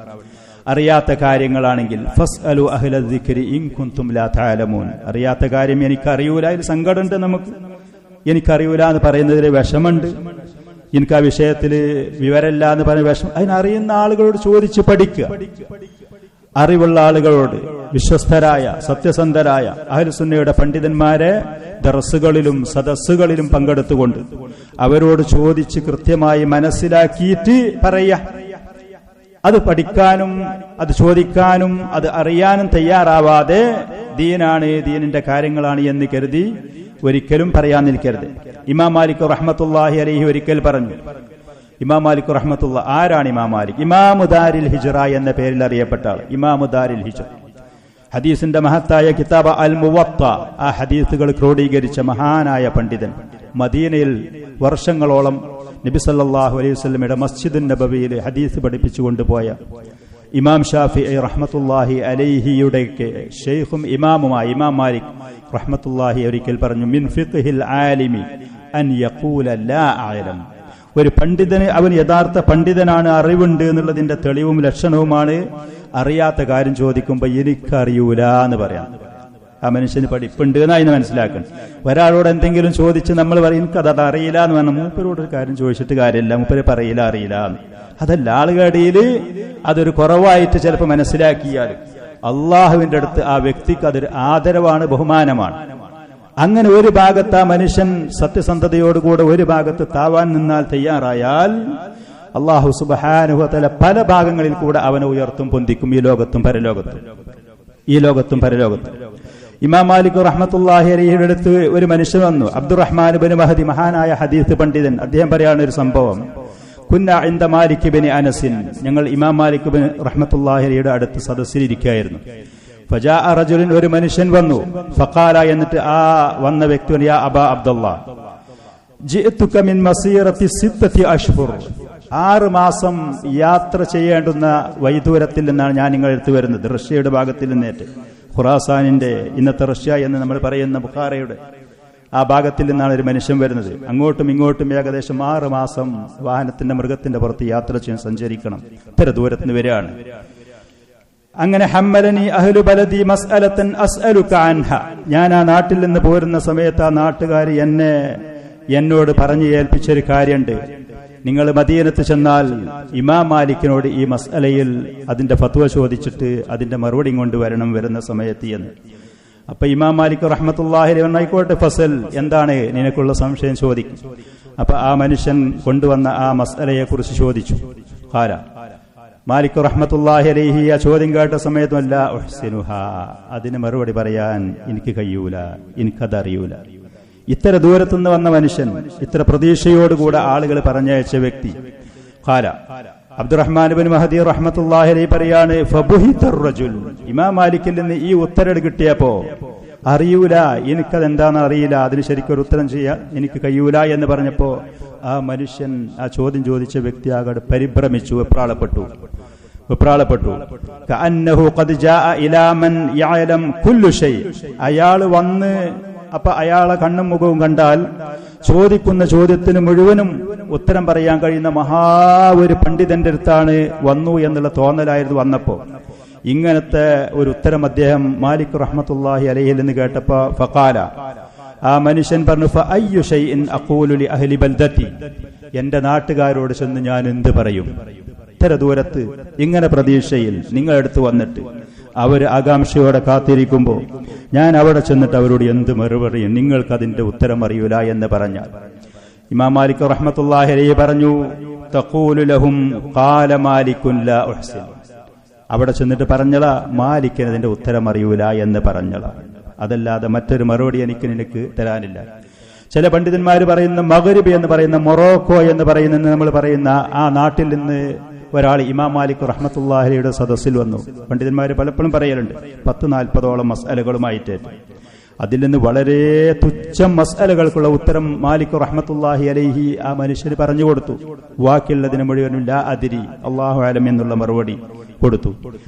അറിയാത്ത കാര്യങ്ങളാണെങ്കിൽ ഫസ്അലു അഹ്ല ദിക്രി ഇൻ കുൻതും ലാ തഅലമൂൻ, അറിയാത്ത കാര്യം എനിക്കറിയൂല, അതിൽ സങ്കടമുണ്ട്, നമുക്ക് എനിക്കറിയൂല എന്ന് പറയുന്നതിൽ വിഷമുണ്ട്, എനിക്ക് ആ വിഷയത്തിൽ വിവരമില്ല എന്ന് പറയുന്ന വിഷമം. അതിനറിയുന്ന ആളുകളോട് ചോദിച്ച് പഠിക്കുക. അറിവുള്ള ആളുകളോട്, വിശ്വസ്തരായ സത്യസന്ധരായ അഹ്ലുസുന്നയുടെ പണ്ഡിതന്മാരെ ദർസുകളിലും സദസ്സുകളിലും പങ്കെടുത്തുകൊണ്ട് അവരോട് ചോദിച്ച് കൃത്യമായി മനസ്സിലാക്കിയിട്ട് പറയുക. അത് പഠിക്കാനും അത് ചോദിക്കാനും അത് അറിയാനും തയ്യാറാവാതെ ദീനാണ്, ദീനിന്റെ കാര്യങ്ങളാണ് എന്ന് കരുതി ഒരിക്കലും പറയാൻ നിൽക്കരുത്. ഇമാം മാലിക് റഹ്മത്തുള്ളാഹി അലൈഹി ഒരിക്കൽ പറഞ്ഞു. ഇമാം മാലിക് റഹ്മത്തുള്ള, ആരാണ് ഇമാം മാലിക്? ഇമാമു ദാരിൽ ഹിജ്റ എന്ന പേരിൽ അറിയപ്പെട്ട ആൾ. ഇമാമു ദാരിൽ ഹിജ്റ, ഹദീസിന്റെ മഹത്തായ കിതാബ് അൽ മുവത്ത, ആ ഹദീസുകൾ ക്രോഡീകരിച്ച മഹാനായ പണ്ഡിതൻ. മദീനയിൽ വർഷങ്ങളോളം നബി സല്ലല്ലാഹു അലൈഹി വസല്ലമയുടെ മസ്ജിദുൻ നബവിയിൽ ഹദീസ് പഠിപ്പിച്ചു കൊണ്ടുപോയ ഇമാം ഷാഫിഈ റഹ്മത്തുള്ളാഹി അലൈഹിയുടെ ഷെയ്ഖും ഇമാമുമായ ഇമാം മാലിക് റഹ്മത്തുള്ളാഹി ഒരിക്കൽ പറഞ്ഞു, മിൻ ഫിഖ്ഹിൽ ആലിമി അൻ യഖൂല ലാ അഅലം, ഒരു പണ്ഡിതന് അവൻ യഥാർത്ഥ പണ്ഡിതനാണ്, അറിവുണ്ട് എന്നുള്ളതിന്റെ തെളിവും ലക്ഷണവുമാണ് അറിയാത്ത കാര്യം ചോദിക്കുമ്പോൾ എനിക്കറിയൂല എന്ന് പറയാം. ആ മനുഷ്യന് പഠിപ്പുണ്ട് എന്നതിന് മനസ്സിലാക്കണം. ഒരാളോട് എന്തെങ്കിലും ചോദിച്ച് നമ്മൾ പറയും എനിക്കത് അറിയില്ല എന്ന് പറഞ്ഞാൽ മൂപ്പരോട് ഒരു കാര്യം ചോദിച്ചിട്ട് കാര്യമില്ല, മൂപ്പര് പറയില്ല അറിയില്ല എന്ന്. അതല്ല, ആളുകടിയിൽ അതൊരു കുറവായിട്ട് ചിലപ്പോൾ മനസ്സിലാക്കിയാൽ അള്ളാഹുവിന്റെ അടുത്ത് ആ വ്യക്തിക്ക് അതൊരു ആദരവാണ്, ബഹുമാനമാണ്. അങ്ങനെ ഒരു ഭാഗത്ത് ആ മനുഷ്യൻ സത്യസന്ധതയോടുകൂടെ ഒരു ഭാഗത്ത് താവാൻ നിന്നാൽ തയ്യാറായാൽ അള്ളാഹു സുബ്ഹാനഹു വ തആല പല ഭാഗങ്ങളിൽ കൂടെ അവനെ ഉയർത്തും പൊന്തിക്കും, ഈ ലോകത്തും പരലോകത്തും. ഇമാം മാലിക് റഹ്മത്തുള്ളാഹി അലൈഹിയുടെ അടുത്ത് ഒരു മനുഷ്യൻ വന്നു, അബ്ദുറഹ്മാൻ ഇബ്നു മഹദി, മഹാനായ ഹദീസ് പണ്ഡിതൻ. അദ്ദേഹം പറയാണ് ഒരു സംഭവം. കുന്ന ഇൻദ മാലിക് ഇബ്നു അനസ്, ഞങ്ങൾ ഇമാം മാലിക് ഇബ്നു റഹ്മത്തുള്ളാഹി അലൈഹിയുടെ അടുത്ത് സദസ്സിലിരിക്കുകയായിരുന്നു. ഫജാഅ റജുലുൻ, ഒരു മനുഷ്യൻ വന്നു. ഫഖാല, എന്നിട്ട് ആ വന്ന വ്യക്തി, യാ അബാ അബ്ദുല്ലാഹ്, ജിഅതുക മിൻ മസീറത്തി 6 അശ്ഹുർ, 6 മാസം യാത്ര ചെയ്യേണ്ടുന്ന വൈദൂരത്തിൽ നിന്നാണ് ഞാൻ നിങ്ങളുടെ അടുത്ത് വരുന്നത്. റഷ്യയുടെ ഭാഗത്തിൽ നിന്നേറ്റ്, ഖുറാസാനിന്റെ, ഇന്നത്തെ റഷ്യ എന്ന് നമ്മൾ പറയുന്ന ബുഖാറയുടെ ആ ഭാഗത്തിൽ നിന്നാണ് ഒരു മനുഷ്യൻ വരുന്നത്. അങ്ങോട്ടും ഇങ്ങോട്ടും ഏകദേശം 6 മാസം വാഹനത്തിന്റെ മൃഗത്തിന്റെ പുറത്ത് യാത്ര ചെയ്യാൻ സഞ്ചരിക്കണം. ഇത്ര ദൂരത്തിന് വരികയാണ്. അങ്ങനെ ഹമ്മലനി അഹ്ലു ബലദി മസ്അലതൻ അസ്അലുക അൻഹ, ഞാൻ ആ നാട്ടിൽ നിന്ന് പോരുന്ന സമയത്ത് ആ നാട്ടുകാർ എന്നോട് പറഞ്ഞു ഏൽപ്പിച്ചൊരു കാര്യമുണ്ട്. നിങ്ങൾ മദീനത്ത് ചെന്നാൽ ഇമാം മാലിക്കിനോട് ഈ മസ്അലയിൽ അതിന്റെ ഫത്വ ചോദിച്ചിട്ട് അതിന്റെ മറുപടി കൊണ്ടുവരണം വരുന്ന സമയത്ത് എന്ന്. അപ്പൊ ഇമാം മാലിക് റഹ്മത്തുള്ളാഹി അലൈഹി ആയിക്കോട്ടെ, ഫസൽ, എന്താണ് നിനക്കുള്ള സംശയം ചോദിക്കും. അപ്പൊ ആ മനുഷ്യൻ കൊണ്ടുവന്ന ആ മസ്അലയെ കുറിച്ച് ചോദിച്ചു. ഖാല, മാലിക് റഹ്മത്തുള്ളാഹി അലൈഹി ആ ചോദ്യം കേട്ട സമയത്തുമല്ല ഉഹ്സിനുഹ, അതിന് മറുപടി പറയാൻ എനിക്ക് കഴിയൂല, എനിക്കതറിയൂല, ഇത്ര ദൂരത്തുനിന്ന് വന്ന മനുഷ്യൻ, ഇത്ര പ്രതീക്ഷയോടുകൂടെ ആളുകൾ പറഞ്ഞയച്ച വ്യക്തി. ഖാല അബ്ദുറഹ്മാൻ ഇബ്നു മഹദി റഹ്മത്തുള്ളാഹി അലൈഹി പറയാണ്, ഫബുഹിതർ റജുൽ, ഇമാം മാലിക്കിൽ നിന്ന് ഈ ഉത്തരം കിട്ടിയപ്പോ അറിയൂല, എനിക്കതെന്താണെന്ന് അറിയില്ല, അതിന് ശരിക്കൊരു ഉത്തരം ചെയ്യാൻ എനിക്ക് കഴിയൂല എന്ന് പറഞ്ഞപ്പോ ആ മനുഷ്യൻ, ആ ചോദ്യം ചോദിച്ച വ്യക്തി ആകെ പരിഭ്രമിച്ചു, വെപ്രാളപ്പെട്ടു. കഅന്നഹു ഖദ് ജാഅ ഇലാ മൻ യഅലം കുല്ലു ഷൈ, അയാൾ വന്ന് അപ്പൊ അയാളെ കണ്ണും മുഖവും കണ്ടാൽ ചോദിക്കുന്ന ചോദ്യത്തിന് മുഴുവനും ഉത്തരം പറയാൻ കഴിയുന്ന ഒരു പണ്ഡിതന്റെ അടുത്താണ് വന്നു എന്നുള്ള തോന്നലായിരുന്നു വന്നപ്പോ. ഇങ്ങനത്തെ ഒരു ഉത്തരം അദ്ദേഹം മാലിക് റഹ്മത്തുള്ളാഹി അലൈഹിൽ നിന്ന് കേട്ടപ്പോ ഫഖാല, ആ മനുഷ്യൻ പറഞ്ഞു, ഫഅയ്യു ഷൈഇൻ അഖൂലു ലി അഹ്ലി ബൽദതി, എന്റെ നാട്ടുകാരോട് ചെന്ന് ഞാൻ എന്ത് പറയും? ഇത്ര ദൂരത്ത് ഇങ്ങനെ പ്രതീക്ഷയിൽ നിങ്ങളടുത്ത് വന്നിട്ട് അവർ ആകാംക്ഷയോടെ കാത്തിരിക്കുമ്പോ ഞാൻ അവിടെ ചെന്നിട്ട് അവരോട് എന്ത് മറുപടിയും? നിങ്ങൾക്ക് അതിന്റെ ഉത്തരം അറിയൂല എന്ന് പറഞ്ഞാൽ ഇമാം മാലിക് റഹ്മത്തുള്ളാഹി അലൈഹി പറഞ്ഞു, തഖൂലു ലഹും ഖാല മാലികുൻ ലാ ഉഹ്സിൻ, അവിടെ ചെന്നിട്ട് പറഞ്ഞള മാലിക്കിന് അതിന്റെ ഉത്തരം അറിയൂല എന്ന് പറഞ്ഞള, അതല്ലാതെ മറ്റൊരു മറുപടി നിനക്ക് തരാനില്ല. ചില പണ്ഡിതന്മാർ പറയുന്ന മഗ്രിബ് എന്ന് പറയുന്ന മൊറോക്കോ എന്ന് പറയുന്ന നമ്മൾ പറയുന്ന ആ നാട്ടിൽ നിന്ന് ഒരാൾ ഇമാം മാലിക് റഹ്മത്തുള്ളാഹിയുടെ സദസ്സിൽ വന്നു. പണ്ഡിതന്മാർ പലപ്പോഴും പറയലുണ്ട് 10-40ഓളം മസ്അലകളുമായിട്ട്. അതിൽ നിന്ന് വളരെ തുച്ഛം മസ്അലകൾക്കുള്ള ഉത്തരം മാലിക് റഹ്മത്തുള്ളാഹി അലൈഹി ആ മനുഷ്യന് പറഞ്ഞു കൊടുത്തു. ബാക്കിയുള്ളതിന് മുഴുവനും ലാ അദ്രി, അല്ലാഹു അലം എന്നുള്ള മറുപടി കൊടുത്തു.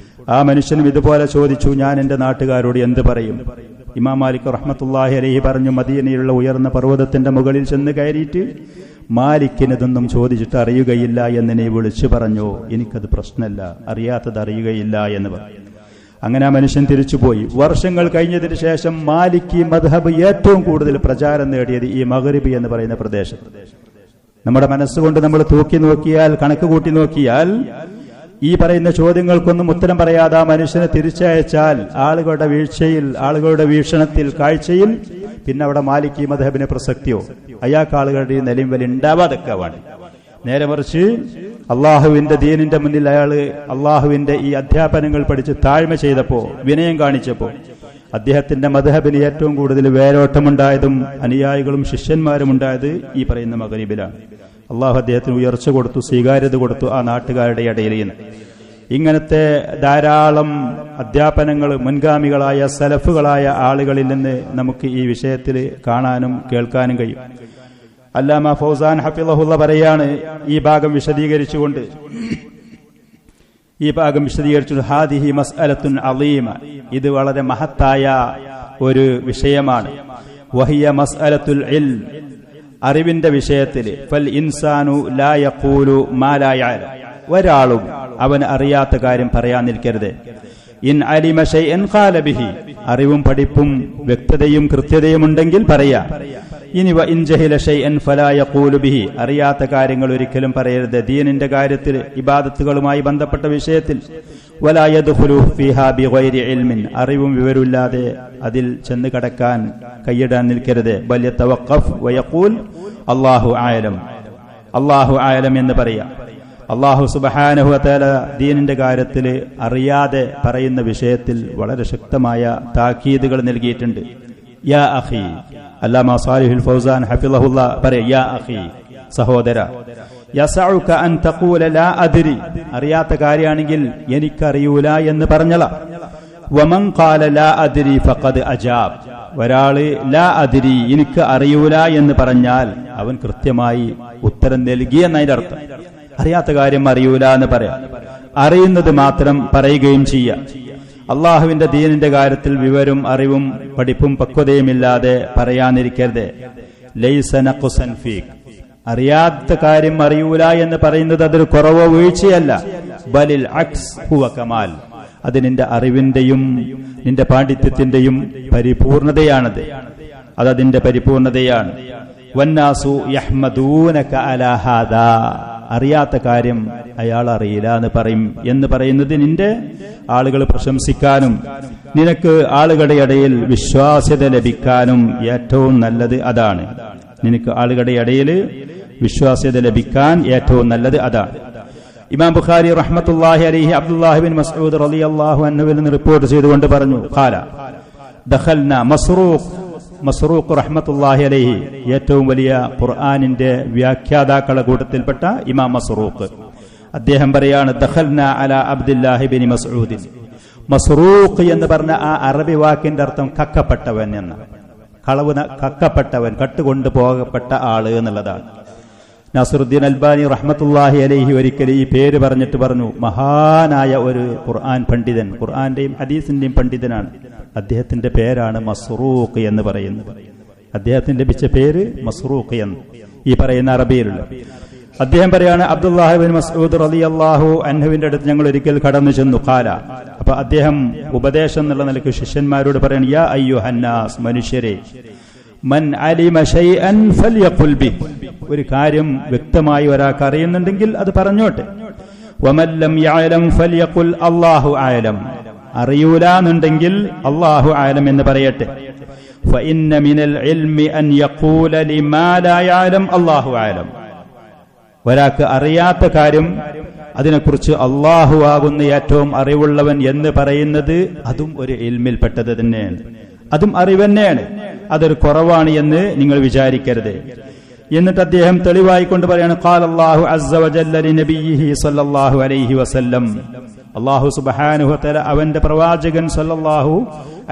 ആ മനുഷ്യനും ഇതുപോലെ ചോദിച്ചു, ഞാൻ എന്റെ നാട്ടുകാരോട് എന്ത് പറയും? ഇമാം മാലിക് റഹ്മത്തുള്ളാഹി അലൈഹി പറഞ്ഞു, മദീനയിലുള്ള ഉയർന്ന പർവ്വതത്തിന്റെ മുകളിൽ ചെന്ന് കയറിയിട്ട് മാലിക്കിനതൊന്നും ചോദിച്ചിട്ട് അറിയുകയില്ല എന്ന് നീ വിളിച്ചു പറഞ്ഞു, എനിക്കത് പ്രശ്നമല്ല, അറിയാത്തത് അറിയുകയില്ല എന്ന് പറഞ്ഞു. അങ്ങനെ ആ മനുഷ്യൻ തിരിച്ചുപോയി. വർഷങ്ങൾ കഴിഞ്ഞതിന് ശേഷം മാലിക്കി മദ്ഹബ് ഏറ്റവും കൂടുതൽ പ്രചാരം നേടിയത് ഈ മഗ്രിബ് എന്ന് പറയുന്ന പ്രദേശത്ത്. നമ്മുടെ മനസ്സുകൊണ്ട് നമ്മൾ തൂക്കി നോക്കിയാൽ, കണക്ക് കൂട്ടി നോക്കിയാൽ, ഈ പറയുന്ന ചോദ്യങ്ങൾക്കൊന്നും ഉത്തരം പറയാതെ ആ മനുഷ്യനെ തിരിച്ചയച്ചാൽ ആളുകളുടെ വീഴ്ചയിൽ, ആളുകളുടെ വീക്ഷണത്തിൽ, കാഴ്ചയിൽ പിന്നെ അവിടെ മാലിക്കി മദ്ഹബിന് പ്രസക്തിയോ അയാൾക്ക് ആളുകളുടെ നിലയും വലിയ ഉണ്ടാവാതെക്കാവാണ്. നേരെ മറിച്ച് അള്ളാഹുവിന്റെ ദീനിന്റെ മുന്നിൽ അയാള് അള്ളാഹുവിന്റെ ഈ അധ്യാപനങ്ങൾ പഠിച്ച് താഴ്മ ചെയ്തപ്പോ, വിനയം കാണിച്ചപ്പോ അദ്ദേഹത്തിന്റെ മദ്ഹബിന് ഏറ്റവും കൂടുതൽ വേരോട്ടമുണ്ടായതും അനുയായികളും ശിഷ്യന്മാരും ഉണ്ടായത് ഈ പറയുന്ന മഗ്രിബിലാണ്. അള്ളാഹു അദ്ദേഹത്തിന് ഉയർച്ച കൊടുത്തു, സ്വീകാര്യത കൊടുത്തു ആ നാട്ടുകാരുടെ ഇടയിൽ. ഇങ്ങനത്തെ ധാരാളം അധ്യാപനങ്ങൾ മുൻഗാമികളായ സലഫുകളായ ആളുകളിൽ നിന്ന് നമുക്ക് ഈ വിഷയത്തിൽ കാണാനും കേൾക്കാനും കഴിയും. അല്ലാമ ഫൗസാൻ ഹഫിളഹുള്ള പറയാണ് ഈ ഭാഗം വിശദീകരിച്ചുകൊണ്ട്, ഹാദിഹി മസ്അലത്തുൻ അളീമ, ഇത് വളരെ മഹത്തായ ഒരു വിഷയമാണ്. വഹിയ മസ്അലത്തുൽ ഇൽം, അറിവിന്റെ വിഷയത്തിൽ. ഫൽ ഇൻസാനു ലാ യഖൂലു മാ ലാ യഅലം, ഒരാളും അവൻ അറിയാത്ത കാര്യം പറയാൻ നിൽക്കരുത്. ഇൻ അലിമ ശൈഅൻ ഖാല ബിഹി, അറിവും പഠിപ്പും വ്യക്തതയും കൃത്യതയും ഉണ്ടെങ്കിൽ പറയാ. ഇനി വ ഇൻ ജഹില ശൈഅൻ ഫലാ യഖൂലു ബിഹി, അറിയാത്ത കാര്യങ്ങൾ ഒരിക്കലും പറയരുത്. ദീനിന്റെ കാര്യത്തിൽ, ഇബാദത്തുകളുമായി ബന്ധപ്പെട്ട വിഷയത്തിൽ. വലാ യദ്ഖുലു ഫീഹാ ബിഗൈരി ഇൽമിൻ, അറിവും വിവരമില്ലാതെ അതിൽ ചെന്ന് കടക്കാൻ കൈയിടാൻ നിൽക്കരുത്. ബൽ യതവഖഫ് വയഖൂൽ അല്ലാഹു അഅലം, അല്ലാഹു അഅലം എന്ന് പറയാ. അല്ലാഹു സുബ്ഹാനഹു വ തആല ദീനിന്റെ കാര്യത്തിൽ അറിയാതെ പറയുന്ന വിഷയത്തിൽ വളരെ ശക്തമായ താക്കീതുകൾ നൽകിയിട്ടുണ്ട്. യാ അഖി, അല്ലാമ സാലിഹുൽ ഫൗസാൻ ഹഫിളഹുല്ലാ പറയാ, യാ അഖി, സഹോദര, യസഉക അൻ തഖൂല ലാ അദ്രി, അറിയാത്ത കാര്യമാണെങ്കിൽ എനിക്കറിയൂല എന്ന് പറഞ്ഞള. വമൻ ഖാല ലാ അദ്രി ഫഖദ് അജാബ്, ഒരാള് ലാ അദ്രി, എനിക്ക് അറിയൂല എന്ന് പറഞ്ഞാൽ അവൻ കൃത്യമായി ഉത്തരം നൽകി എന്നതിന്റെ അർത്ഥം. അറിയാത്ത കാര്യം അറിയൂല എന്ന് പറയാം, അറിയുന്നത് മാത്രം പറയുകയും ചെയ്യാം. അള്ളാഹുവിന്റെ ദീനിന്റെ കാര്യത്തിൽ വിവരം, അറിവും പഠിപ്പും പക്വതയുമില്ലാതെ പറയാനിരിക്കരുത്. ലൈസ നഖ്സൻ ഫീക്, അറിയാത്ത കാര്യം അറിയൂല എന്ന് പറയുന്നത് അതൊരു കുറവോ വീഴ്ചയല്ല. ബലിൽ അക്സ് ഹുവ കമാൽ, അത് നിന്റെ അറിവിന്റെയും നിന്റെ പാണ്ഡിത്യത്തിന്റെയും പരിപൂർണതയാണത്, അതതിന്റെ പരിപൂർണതയാണ്. വന്നാസു യഹ്മദൂനക അലാ ഹാദാ, അറിയാത്ത കാര്യം അയാൾ അറിയില്ല എന്ന് പറയും എന്ന് പറയുന്നത് നിന്റെ ആളുകൾ പ്രശംസിക്കാനും നിനക്ക് ആളുകളുടെ ഇടയിൽ വിശ്വാസ്യത ലഭിക്കാനും ഏറ്റവും നല്ലത് അതാണ്. നിനക്ക് ആളുകളുടെ ഇടയിൽ വിശ്വാസ്യത ലഭിക്കാൻ ഏറ്റവും നല്ലത് അതാണ്. ഇമാം ബുഖാരി റഹ്മത്തുള്ളാഹി അലൈഹി അബ്ദുല്ലാഹി ബിൻ മസ്ഊദ് റളിയല്ലാഹു അൻഹുവിൽ നിന്ന് റിപ്പോർട്ട് ചെയ്തുകൊണ്ട് പറഞ്ഞു, ഖാല ദഖൽനാ മസ്റൂഖ് മസ്റൂഖ് റഹ്മത്തുള്ളാഹി അലൈഹി, ഏറ്റവും വലിയ ഖുർആനിന്റെ വ്യാഖ്യാതാക്കളുടെ കൂട്ടത്തിൽപ്പെട്ട ഇമാം മസ്റൂഖ്, അദ്ദേഹം പറയാണ്, ദഖൽനാ അലാ അബ്ദുല്ലാഹി ഇബ്നു മസ്ഊദ്. മസ്റൂഖ് എന്ന് പറഞ്ഞ ആ അറബി വാക്കിന്റെ അർത്ഥം കക്കപ്പെട്ടവൻ എന്ന, കക്കപ്പെട്ടവൻ, കട്ടുകൊണ്ടു പോകപ്പെട്ട ആള് എന്നുള്ളതാണ്. നാസിറുദ്ദീൻ അൽബാനി റഹ്മത്തുള്ളാഹി അലൈഹി ഒരിക്കൽ ഈ പേര് പറഞ്ഞിട്ട് പറഞ്ഞു, മഹാനായ ഒരു ഖുർആൻ പണ്ഡിതൻ, ഖുർആന്റെയും ഹദീസിന്റെയും പണ്ഡിതനാണ്, അദ്ദേഹത്തിന്റെ പേരാണ് മസ്റൂഖ് എന്ന് പറയുന്നത്. അദ്ദേഹത്തിന് ലഭിച്ച പേര് മസ്റൂഖ് എന്ന് ഈ പറയുന്ന അറബിയിലുള്ള. അദ്ദേഹം പറയാണ്, അബ്ദുല്ലാഹി ഇബ്നു മസ്ഊദ് റളിയല്ലാഹു അൻഹുവിന്റെ അടുത്ത് ഞങ്ങൾ ഒരിക്കൽ കടന്നു ചെന്നു. ഖാല, അപ്പൊ അദ്ദേഹം ഉപദേശം എന്നുള്ള നിലയ്ക്ക് ശിഷ്യന്മാരോട് പറയാണ്, യാ അയ്യുഹന്നാസ്, മനുഷ്യരെ, മൻ അലിമ ശൈഅൻ ഫൽയഖുൽ ബി, ഒരു കാര്യം വ്യക്തമായി ഒരാൾക്ക് അറിയുന്നുണ്ടെങ്കിൽ അത് പറഞ്ഞോട്ടെ. വമൻ ലം യഅലം ഫൽയഖുൽ അല്ലാഹു അഅലം, അറിയൂലാന്നുണ്ടെങ്കിൽ അല്ലാഹു അഅലം എന്ന് പറയട്ടെ. ഫഇന്ന മിനൽ ഇൽമി അൻ യഖൂല ലിമാ ലാ യഅലം അല്ലാഹു അഅലം, ഒരാൾക്ക് അറിയാത്ത കാര്യം അതിനെക്കുറിച്ച് അല്ലാഹു ആകുന്ന ഏറ്റവും അറിവുള്ളവൻ എന്ന് പറയുന്നത് അതും ഒരു ഇൽമിൽപ്പെട്ടത് തന്നെയാണ്, അതും അറിവ് തന്നെയാണ്, അതൊരു കുറവാണ് എന്ന് നിങ്ങൾ വിചാരിക്കരുത്. എന്നിട്ട് അദ്ദേഹം തെളിവായിക്കൊണ്ട് പറയാണ്, ഖാല അല്ലാഹു അസ്സ വജല്ല ലിനബിയിഹി സ്വല്ലല്ലാഹു അലൈഹി വസല്ലം, അല്ലാഹു സുബ്ഹാനഹു വതആല അവന്റെ പ്രവാചകൻ സ്വല്ലല്ലാഹു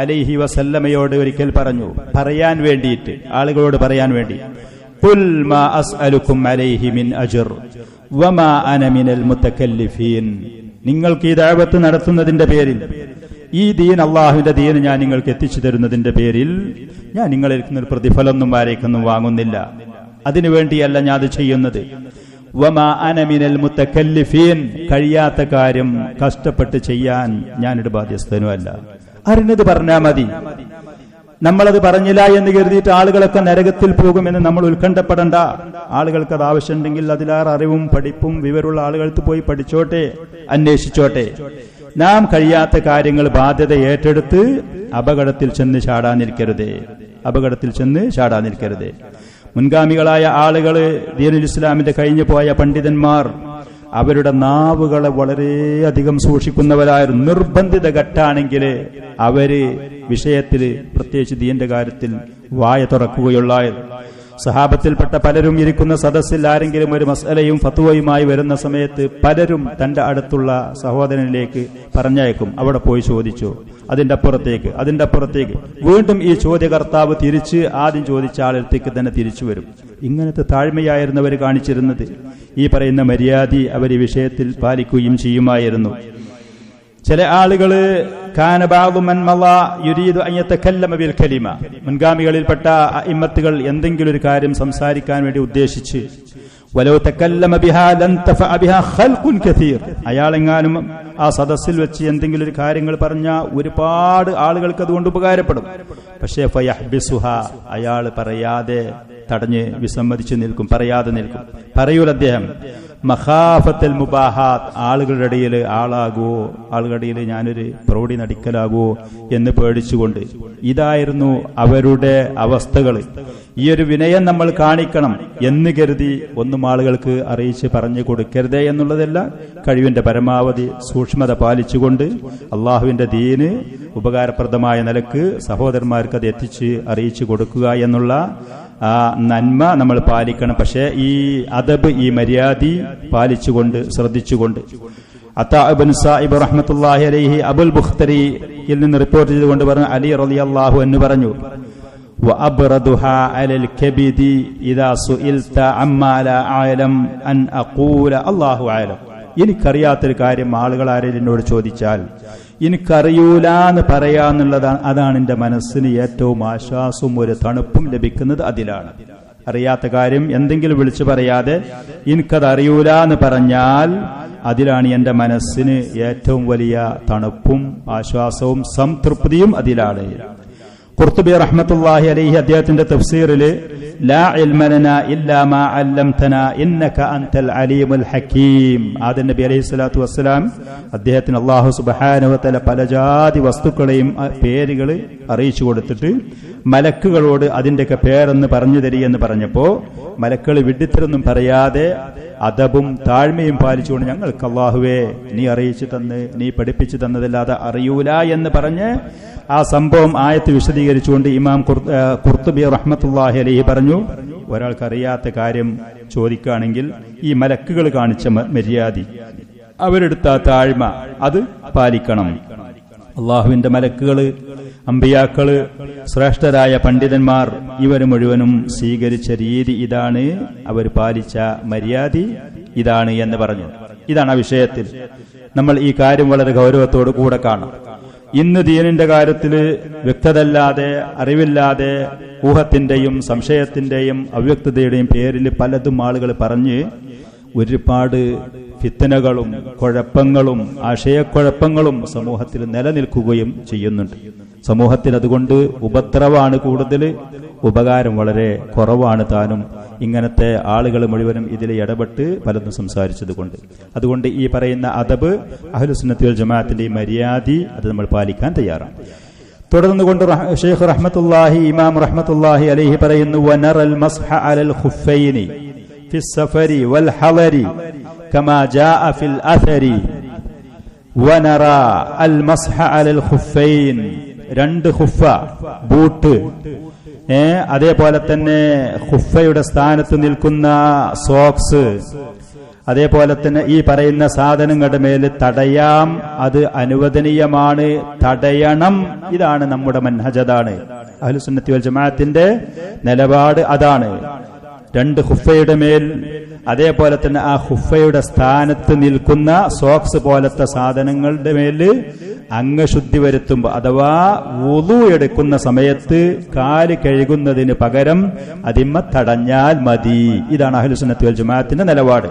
അലൈഹി വസല്ലമയോട് ഒരിക്കൽ പറഞ്ഞു, പറയാൻ വേണ്ടിയിട്ട്, ആളുകളോട് പറയാൻ വേണ്ടി, ഖുൽ മാ അസ്അലുക്കും അലൈഹി മിൻ അജ്ർ വമാ അന മിനൽ മുതകല്ലിഫീൻ, നിങ്ങൾക്ക് ഈ ദഅവത്ത് നടത്തുന്നതിന്റെ പേരിൽ, ഈ ദീൻ അല്ലാഹുവിന്റെ ദീൻ ഞാൻ നിങ്ങൾക്ക് എത്തിച്ചു തരുന്നതിന്റെ പേരിൽ ഞാൻ നിങ്ങളിൽ നിന്ന് പ്രതിഫലമൊന്നും ആരേക്കൊന്നും വാങ്ങുന്നില്ല, അതിനുവേണ്ടിയല്ല ഞാൻ അത് ചെയ്യുന്നത്. വമാ അന മിനൽ മുതകല്ലിഫീൻ, കഴിയാത്ത കാര്യം കഷ്ടപ്പെട്ട് ചെയ്യാൻ ഞാനൊരു ബാധ്യസ്ഥനുമല്ല. അറിഞ്ഞത് പറഞ്ഞാൽ മതി. നമ്മളത് പറഞ്ഞില്ല എന്ന് കരുതിയിട്ട് ആളുകളൊക്കെ നരകത്തിൽ പോകുമെന്ന് നമ്മൾ ഉത്കണ്ഠപ്പെടണ്ട. ആളുകൾക്ക് അത് ആവശ്യമുണ്ടെങ്കിൽ അതിലേറെ അറിവും പഠിപ്പും വിവരമുള്ള ആളുകൾക്ക് പോയി പഠിച്ചോട്ടെ, അന്വേഷിച്ചോട്ടെ. നാം കഴിയാത്ത കാര്യങ്ങൾ ബാധ്യത ഏറ്റെടുത്ത് അപകടത്തിൽ ചെന്ന് ചാടാനിരിക്കരുത്. മുൻഗാമികളായ ആളുകൾ, ദീനുൽ ഇസ്ലാമിന്റെ കഴിഞ്ഞു പോയ പണ്ഡിതന്മാർ, അവരുടെ നാവുകളെ വളരെയധികം സൂക്ഷിക്കുന്നവരായിരുന്നു. നിർബന്ധിത ഘട്ടാണെങ്കിൽ അവര് വിഷയത്തില്, പ്രത്യേകിച്ച് ദീന്റെ കാര്യത്തിൽ വായ തുറക്കുകയുള്ളായിരുന്നു. സഹാബത്തിൽപ്പെട്ട പലരും ഇരിക്കുന്ന സദസ്സിൽ ആരെങ്കിലും ഒരു മസ്അലയും ഫത്വയുമായി വരുന്ന സമയത്ത് പലരും തന്റെ അടുത്തുള്ള സഹോദരനിലേക്ക് പറഞ്ഞയക്കും, അവിടെ പോയി ചോദിച്ചു, അതിന്റെ അപ്പുറത്തേക്ക് വീണ്ടും ഈ ചോദ്യകർത്താവ് തിരിച്ച് ആദ്യം ചോദിച്ച ആളിലേക്ക് തന്നെ തിരിച്ചു വരും. ഇങ്ങനത്തെ താഴ്മയായിരുന്നവർ കാണിച്ചിരുന്നത്. ഈ പറയുന്ന മര്യാദ അവർ ഈ വിഷയത്തിൽ പാലിക്കുകയും ചെയ്യുമായിരുന്നു. ചില ആളുകള് മുൻഗാമികളിൽപ്പെട്ട ഇമ്മത്തുകൾ എന്തെങ്കിലും ഒരു കാര്യം സംസാരിക്കാൻ വേണ്ടി ഉദ്ദേശിച്ച്, അയാളെങ്ങാനും ആ സദസ്സിൽ വെച്ച് എന്തെങ്കിലും ഒരു കാര്യങ്ങൾ പറഞ്ഞാൽ ഒരുപാട് ആളുകൾക്ക് അതുകൊണ്ട് ഉപകാരപ്പെടും. പക്ഷേ അയാൾ പറയാതെ തടഞ്ഞ് വിസമ്മതിച്ചു നിൽക്കും, പറയാതെ നിൽക്കും. പറയൂല അദ്ദേഹം, മഖാഫത്തുൽ മുബാഹാത്ത്, ആളുകളുടെ ഇടയിൽ ആളുകളുടെ ഇടയിൽ ഞാനൊരു പ്രൗഢി നടിക്കലാകുമോ എന്ന് പേടിച്ചുകൊണ്ട്. ഇതായിരുന്നു അവരുടെ അവസ്ഥകൾ. ഈ ഒരു വിനയം നമ്മൾ കാണിക്കണം എന്ന് കരുതി ഒന്നും ആളുകൾക്ക് അറിയിച്ച് പറഞ്ഞു കൊടുക്കരുതേ എന്നുള്ളതല്ല. കഴിവിന്റെ പരമാവധി സൂക്ഷ്മത പാലിച്ചുകൊണ്ട് അള്ളാഹുവിന്റെ ദീന് ഉപകാരപ്രദമായ നിലക്ക് സഹോദരന്മാർക്ക് അത് എത്തിച്ച് അറിയിച്ചു കൊടുക്കുക എന്നുള്ള ആ നന്മ നമ്മൾ പാലിക്കണം. പക്ഷേ ഈ അദബ്, ഈ മര്യാദ പാലിച്ചുകൊണ്ട്, ശ്രദ്ധിച്ചുകൊണ്ട്. അത്താ ഇബ്നു സായിബ് റഹ്മത്തുള്ളാഹി അലൈഹി അബുൽ ബുഖ്തരിയിൽ നിന്ന് റിപ്പോർട്ട് ചെയ്തുകൊണ്ട് പറഞ്ഞു, അലി റളിയല്ലാഹു അൻഹു പറഞ്ഞു, وأبردها على الكبد إذا سئلت عما لا أعلم أن أقول الله أعلم. എനിക്കറിയാത്തൊരു കാര്യം ആളുകൾ ആരെങ്കിലും എന്നോട് ചോദിച്ചാൽ എനിക്കറിയൂലെന്ന് പറയാന്നുള്ളതാണ്. അതാണ് എൻ്റെ മനസ്സിന് ഏറ്റവും ആശ്വാസവും ഒരു തണുപ്പും ലഭിക്കുന്നത് അതിലാണ്. അറിയാത്ത കാര്യം എന്തെങ്കിലും വിളിച്ചു പറയാതെ എനിക്കത് അറിയൂലെന്ന് പറഞ്ഞാൽ അതിലാണ് എൻ്റെ മനസ്സിന് ഏറ്റവും വലിയ തണുപ്പും ആശ്വാസവും സംതൃപ്തിയും അതിലാണ്. ഖുർത്തുബി റഹ്മത്തുള്ളാഹി അലൈഹി അദ്ദേഹത്തിന്റെ തഫ്സീറില് ലാ ഇൽമ ലനാ ഇല്ലാ മാ അല്ലംതനാ ഇന്നക അൻതൽ അലീമുൽ ഹകീം, ആദം നബി അലൈഹി സ്വലാത്തു വസ്സലാം അദ്ദേഹത്തിന് അല്ലാഹു സുബ്ഹാനഹു വ തആല പല ജാതി വസ്തുക്കളെയും പേരുകൾ അറിയിച്ചു കൊടുത്തിട്ട് മലക്കുകളോട് അതിന്റെയൊക്കെ പേരെന്ന് പറഞ്ഞു തരികയെന്ന് പറഞ്ഞപ്പോൾ മലക്കുകൾ വിഡ്ഢിത്തരൊന്നും പറയാതെ അദബും താഴ്മയും പാലിച്ചുകൊണ്ട് ഞങ്ങൾക്ക് അല്ലാഹുവേ നീ അറിയിച്ചു തന്ന് നീ പഠിപ്പിച്ചു തന്നതല്ലാതെ അറിയൂല എന്ന് പറഞ്ഞ് ആ സംഭവം ആയത്ത് വിശദീകരിച്ചുകൊണ്ട് ഇമാം ഖുർത്തുബി റഹ്മത്തുള്ളാഹി അലൈഹി പറഞ്ഞു, ഒരാൾക്കറിയാത്ത കാര്യം ചോദിക്കുകയാണെങ്കിൽ ഈ മലക്കുകൾ കാണിച്ച മര്യാദ, അവരെടുത്ത താഴ്മ അത് പാലിക്കണം. അള്ളാഹുവിന്റെ മലക്കുകള്, അമ്പിയാക്കള്, ശ്രേഷ്ഠരായ പണ്ഡിതന്മാർ ഇവർ മുഴുവനും സ്വീകരിച്ച രീതി ഇതാണ്, അവർ പാലിച്ച മര്യാദ ഇതാണ് എന്ന് പറഞ്ഞു. ഇതാണ് ആ വിഷയത്തിൽ നമ്മൾ ഈ കാര്യം വളരെ ഗൗരവത്തോടു കൂടെ കാണാം. ഇന്ന് ദീനിന്റെ കാര്യത്തില് വ്യക്തതല്ലാതെ, അറിവില്ലാതെ, ഊഹത്തിന്റെയും സംശയത്തിന്റെയും അവ്യക്തതയുടെയും പേരിൽ പലതും ആളുകൾ പറഞ്ഞ് ഒരുപാട് ഫിത്തനകളും കുഴപ്പങ്ങളും ആശയക്കുഴപ്പങ്ങളും സമൂഹത്തിൽ നിലനിൽക്കുകയും ചെയ്യുന്നുണ്ട്. സമൂഹത്തിൽ അതുകൊണ്ട് ഉപദ്രവമാണ് കൂടുതൽ, ഉപകാരം വളരെ കുറവാണ് താനും. ഇങ്ങനത്തെ ആളുകൾ മുഴുവനും ഇതിൽ ഇടപെട്ട് പലതും സംസാരിച്ചതുകൊണ്ട്. അതുകൊണ്ട് ഈ പറയുന്ന അദബ് അഹ്ലുസുന്നത്തി വൽ ജമാഅത്തിന്റെ ഈ മര്യാദ അത് നമ്മൾ പാലിക്കാൻ തയ്യാറാണ്. തുടർന്നുകൊണ്ട് ഷെയ്ഖ് റഹ്മത്തുള്ളാഹി ഇമാം റഹ്മത്തുള്ളാഹി അലൈഹി പറയുന്നു, വനറൽ മസ്ഹ അലൽ ഖുഫൈനി ഫി സഫരി വൽ ഹളരി കമാ ജാഅ ഫിൽ അഥരി വനറ അൽ മസ്ഹ അലൽ ഖുഫൈൻ, രണ്ട് ഖുഫ ബൂട്ട്, അതേപോലെ തന്നെ ഖുഫയുടെ സ്ഥാനത്ത് നിൽക്കുന്ന സോക്സ്, അതേപോലെ തന്നെ ഈ പറയുന്ന സാധനങ്ങളുടെ മേൽ തടയാം, അത് അനുവദനീയമാണ്, തടയണം. ഇതാണ് നമ്മുടെ മൻഹജതാണ്, അഹ്ലുസുന്നത്തി വൽ ജമാഅത്തിന്റെ നിലപാട് അതാണ്. രണ്ട് ഖുഫയുടെ മേൽ, അതേപോലെ തന്നെ ആ ഖുഫയുടെ സ്ഥാനത്ത് നിൽക്കുന്ന സോക്സ് പോലത്തെ സാധനങ്ങളുടെ മേല് അംഗശുദ്ധി വരുത്തുമ്പോൾ അഥവാ വുളു എടുക്കുന്ന സമയത്ത് കാല് കഴുകുന്നതിന് പകരം അതിമ്മ തടഞ്ഞാൽ മതി. ഇതാണ് അഹ്ലുസുന്നത്തി വൽ ജമാഅത്തിന്റെ നിലപാട്.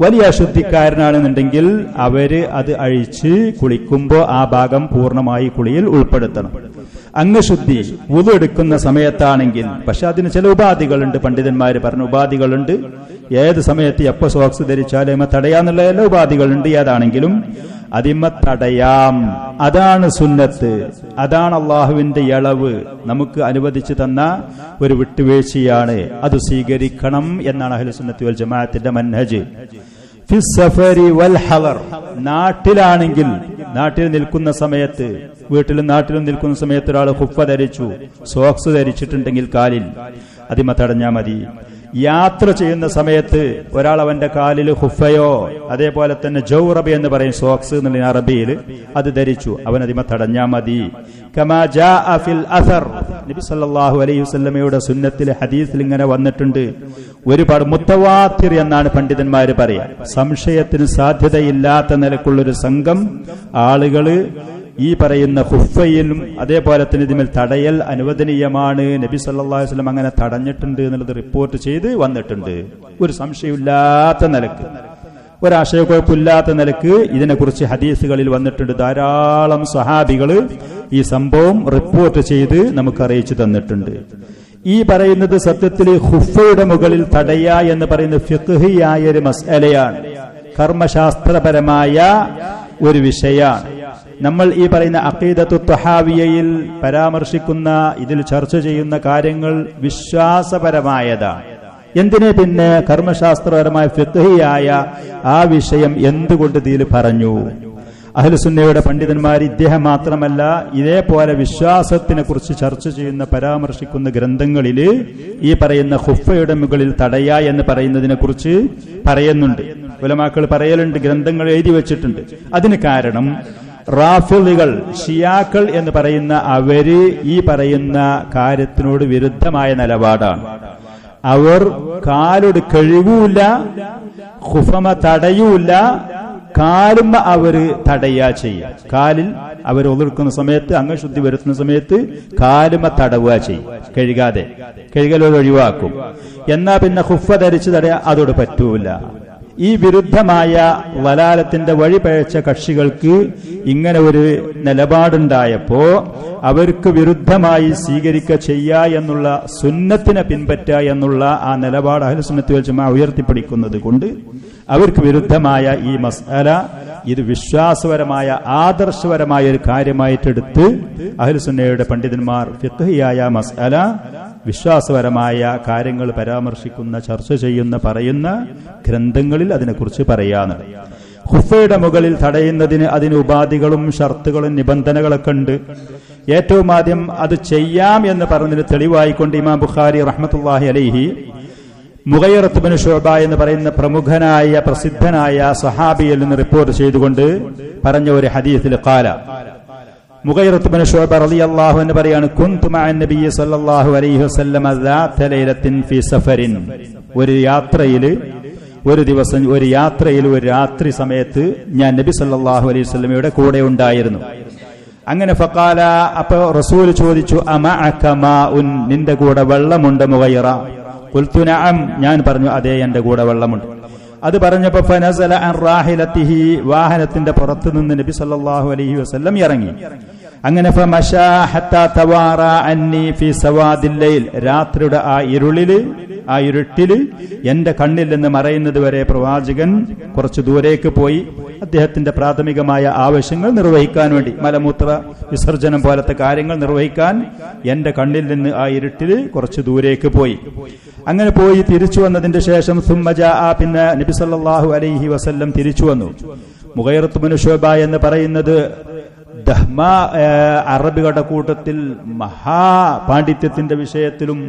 വലിയ അശുദ്ധിക്കാരനാണെന്നുണ്ടെങ്കിൽ അവര് അത് അഴിച്ച് കുളിക്കുമ്പോൾ ആ ഭാഗം പൂർണ്ണമായി കുളിയിൽ ഉൾപ്പെടുത്തണം. അംഗശുദ്ധി വുളു എടുക്കുന്ന സമയത്താണെങ്കിൽ, പക്ഷെ അതിന് ചില ഉപാധികളുണ്ട്, പണ്ഡിതന്മാര് പറഞ്ഞ ഉപാധികളുണ്ട്. ഏത് സമയത്ത് എപ്പോ സോക്സ് ധരിച്ചാലും തടയാന്നുള്ള എല്ലാ ഉപാധികളുണ്ട്. ഏതാണെങ്കിലും അതിമ്മ തടയാം. അതാണ് സുന്നത്ത്, അതാണ് അള്ളാഹുവിന്റെ ഇളവ്, നമുക്ക് അനുവദിച്ചു തന്ന ഒരു വിട്ടുവീഴ്ചയാണ്, അത് സ്വീകരിക്കണം എന്നാണ് അഹ്ലുസുന്നത്തി വൽ ജമാഅത്തിന്റെ മൻഹജ്. ഫി സഫരി വൽ ഹളർ, നാട്ടിലാണെങ്കിൽ, നാട്ടിൽ നിൽക്കുന്ന സമയത്ത്, വീട്ടിലും നാട്ടിലും നിൽക്കുന്ന സമയത്ത് ഒരാൾ ഖുഫ ധരിച്ചു, സോക്സ് ധരിച്ചിട്ടുണ്ടെങ്കിൽ കാലിൽ അതിമ തടഞ്ഞാ മതി. യാത്ര ചെയ്യുന്ന സമയത്ത് ഒരാൾ അവന്റെ കാലിൽ ഖുഫയോ അതേപോലെ തന്നെ ജൗറബ് എന്ന് പറയും സോക്സ് എന്നുള്ള അറബിയിൽ അത് ധരിച്ചു, അവൻ അതിമ തടഞ്ഞാ മതി. കമാ ജാഅ ഫിൽ അസർ, നബി സല്ലല്ലാഹു അലൈഹി വസല്ലമയുടെ സുന്നത്തിൽ ഹദീസിൽ ഇങ്ങനെ വന്നിട്ടുണ്ട്. ഒരുപാട് മുത്തവാത്തിർ എന്നാണ് പണ്ഡിതന്മാര് പറയാ, സംശയത്തിന് സാധ്യതയില്ലാത്ത നിലക്കുള്ളൊരു സംഘം ആളുകള് ഈ പറയുന്ന ഖുഫയിലും അതേപോലെ തന്നെ ഇതിന്മേൽ തടയൽ അനുവദനീയമാണ്, നബി സല്ലല്ലാഹു അലൈഹി വസല്ലം അങ്ങനെ തടഞ്ഞിട്ടുണ്ട് എന്നുള്ളത് റിപ്പോർട്ട് ചെയ്ത് വന്നിട്ടുണ്ട്. ഒരു സംശയമില്ലാത്ത നിലക്ക്, ഒരാശയക്കുഴപ്പമില്ലാത്ത നിലക്ക് ഇതിനെക്കുറിച്ച് ഹദീസുകളിൽ വന്നിട്ടുണ്ട്. ധാരാളം സ്വഹാബികള് ഈ സംഭവം റിപ്പോർട്ട് ചെയ്ത് നമുക്ക് അറിയിച്ചു തന്നിട്ടുണ്ട്. ഈ പറയുന്നത് സത്യത്തിൽ ഖുഫയുടെ മുകളിൽ തടയ എന്ന് പറയുന്ന ഫിഖ്ഹിയായ ഒരു മസ്അലയാണ്, കർമ്മശാസ്ത്രപരമായ ഒരു വിഷയമാണ്. നമ്മൾ ഈ പറയുന്ന അഖീദത്തു തഹാവിയയിൽ പരാമർശിക്കുന്ന, ഇതിൽ ചർച്ച ചെയ്യുന്ന കാര്യങ്ങൾ വിശ്വാസപരമായതാണ്. എന്തിനെ പിന്നെ കർമ്മശാസ്ത്രപരമായ ഫിഖ്ഹിയായ ആ വിഷയം എന്തുകൊണ്ട് ഇതിൽ പറഞ്ഞു? അഹ്ലുസുന്നയുടെ പണ്ഡിതന്മാർ ഇദ്ദേഹം മാത്രമല്ല, ഇതേപോലെ വിശ്വാസത്തിനെ കുറിച്ച് ചർച്ച ചെയ്യുന്ന പരാമർശിക്കുന്ന ഗ്രന്ഥങ്ങളിൽ ഈ പറയുന്ന ഖുഫയുടെ മുകളിൽ തടയ എന്ന് പറയുന്നതിനെ കുറിച്ച് പറയുന്നുണ്ട്. ഉലമാക്കൾ പറയലുണ്ട്, ഗ്രന്ഥങ്ങൾ എഴുതി വെച്ചിട്ടുണ്ട്. അതിന് കാരണം റാഫിളികൾ, ഷിയാക്കൾ എന്ന് പറയുന്ന അവര് ഈ പറയുന്ന കാര്യത്തിനോട് വിരുദ്ധമായ നിലപാടാണ്. അവർ കാലോട് കഴുകൂല, ഖുഫമ തടയൂല, കാലുമ്മ അവര് തടയാ ചെയ്യും. കാലിൽ അവർ ഒതുക്കുന്ന സമയത്ത്, അംഗശുദ്ധി വരുത്തുന്ന സമയത്ത് കാലുമ്മ തടവുക ചെയ്യും, കഴുകലോട് ഒഴിവാക്കും. എന്നാ പിന്നെ ഖുഫ ധരിച്ച് തടയാ അതോട് പറ്റൂല. ഈ വിരുദ്ധമായ വലാലത്തിന്റെ വഴി പഴച്ച കക്ഷികൾക്ക് ഇങ്ങനെ ഒരു നിലപാടുണ്ടായപ്പോ അവർക്ക് വിരുദ്ധമായി ചെയ്യുക എന്നുള്ള സുന്നത്തിനെ പിൻപറ്റുക എന്നുള്ള ആ നിലപാട് അഹ്ലുസുന്നത്തി വൽ ജമാഅ ഉയർത്തിപ്പിടിക്കുന്നത് കൊണ്ട് അവർക്ക് വിരുദ്ധമായ ഈ മസ്അല ഇത് വിശ്വാസപരമായ ആദർശപരമായ ഒരു കാര്യമായിട്ടെടുത്ത് അഹ്ലുസുന്നയുടെ പണ്ഡിതന്മാർ ഫിഖ്ഹിയായ മസ്അല വിശ്വാസപരമായ കാര്യങ്ങൾ പരാമർശിക്കുന്ന, ചർച്ച ചെയ്യുന്ന, പറയുന്ന ഗ്രന്ഥങ്ങളിൽ അതിനെക്കുറിച്ച് പറയാനാണ്. ഖുഫയുടെ മുകളിൽ തടയുന്നതിന് അതിന് ഉപാധികളും ഷർത്തുകളും നിബന്ധനകളൊക്കെ ഉണ്ട്. ഏറ്റവും ആദ്യം അത് ചെയ്യാം എന്ന് പറഞ്ഞതിന് തെളിവായിക്കൊണ്ട് ഇമാം ബുഖാരി റഹ്മത്തുള്ളാഹി അലൈഹി മുഗയ്യിറത്ത് ബിൻ ശുഅബ എന്ന് പറയുന്ന പ്രമുഖനായ പ്രസിദ്ധനായ സഹാബിയിൽ നിന്ന് റിപ്പോർട്ട് ചെയ്തുകൊണ്ട് പറഞ്ഞ ഒരു ഹദീസിൽ ഖാല, മുഗയ്യിറത്ത് ബിൻ ശുഅബ റളിയല്ലാഹു അൻഹു പറയാണ്, കുന്തു മഅ നബി സല്ലല്ലാഹു അലൈഹി വസല്ലം ദാത ലൈലത്തിൻ ഫീ സഫരിൻ. ഒരു യാത്രയിൽ ഒരു രാത്രി സമയത്ത് ഞാൻ നബി സല്ലല്ലാഹു അലൈഹി വസല്ലമയുടെ കൂടെ ഉണ്ടായിരുന്നു. അങ്ങനെ ഫഖാല, അപ്പോൾ റസൂൽ ചോദിച്ചു, അമഅക മാഉൻ, നിന്റെ കൂടെ വെള്ളമുണ്ട് മുഗയ്യിറ? ഖുൽതു നഅം, ഞാൻ പറഞ്ഞു അതെ, എന്റെ കൂടെ വെള്ളമുണ്ട്. അത് പറഞ്ഞപ്പോൾ ഫനസല അൻ റാഹിലതിഹി, വാഹനത്തിന്റെ പുറത്തു നിന്ന് നബി സല്ലല്ലാഹു അലൈഹി വസല്ലം ഇറങ്ങി. അങ്ങനെ ഫമശാ ഹത്താ തവാറാ അന്നി ഫീ സവാദിൽ ലൈൽ, രാത്രിയുടെ ആ ഇരുട്ടില് എന്റെ കണ്ണിൽ നിന്ന് മറയുന്നത് വരെ പ്രവാചകൻ കുറച്ചു ദൂരേക്ക് പോയി അദ്ദേഹത്തിന്റെ പ്രാഥമികമായ ആവശ്യങ്ങൾ നിർവഹിക്കാൻ വേണ്ടി, മലമൂത്ര വിസർജനം പോലത്തെ കാര്യങ്ങൾ നിർവഹിക്കാൻ എന്റെ കണ്ണിൽ നിന്ന് ആ ഇരുട്ടില് കുറച്ചു ദൂരേക്ക് പോയി. അങ്ങനെ പോയി തിരിച്ചു വന്നതിന്റെ ശേഷം സുമ്മ ജാഅ, പിന്നെ നബി സല്ലല്ലാഹു അലൈഹി വസല്ലം തിരിച്ചു വന്നു. മുഗയ്യിറത്ത് ബിൻ ശുഅബ എന്ന് പറയുന്നത് അറബികളുടെ കൂട്ടത്തിൽ മഹാപാണ്ഡിത്യത്തിന്റെ വിഷയത്തിലും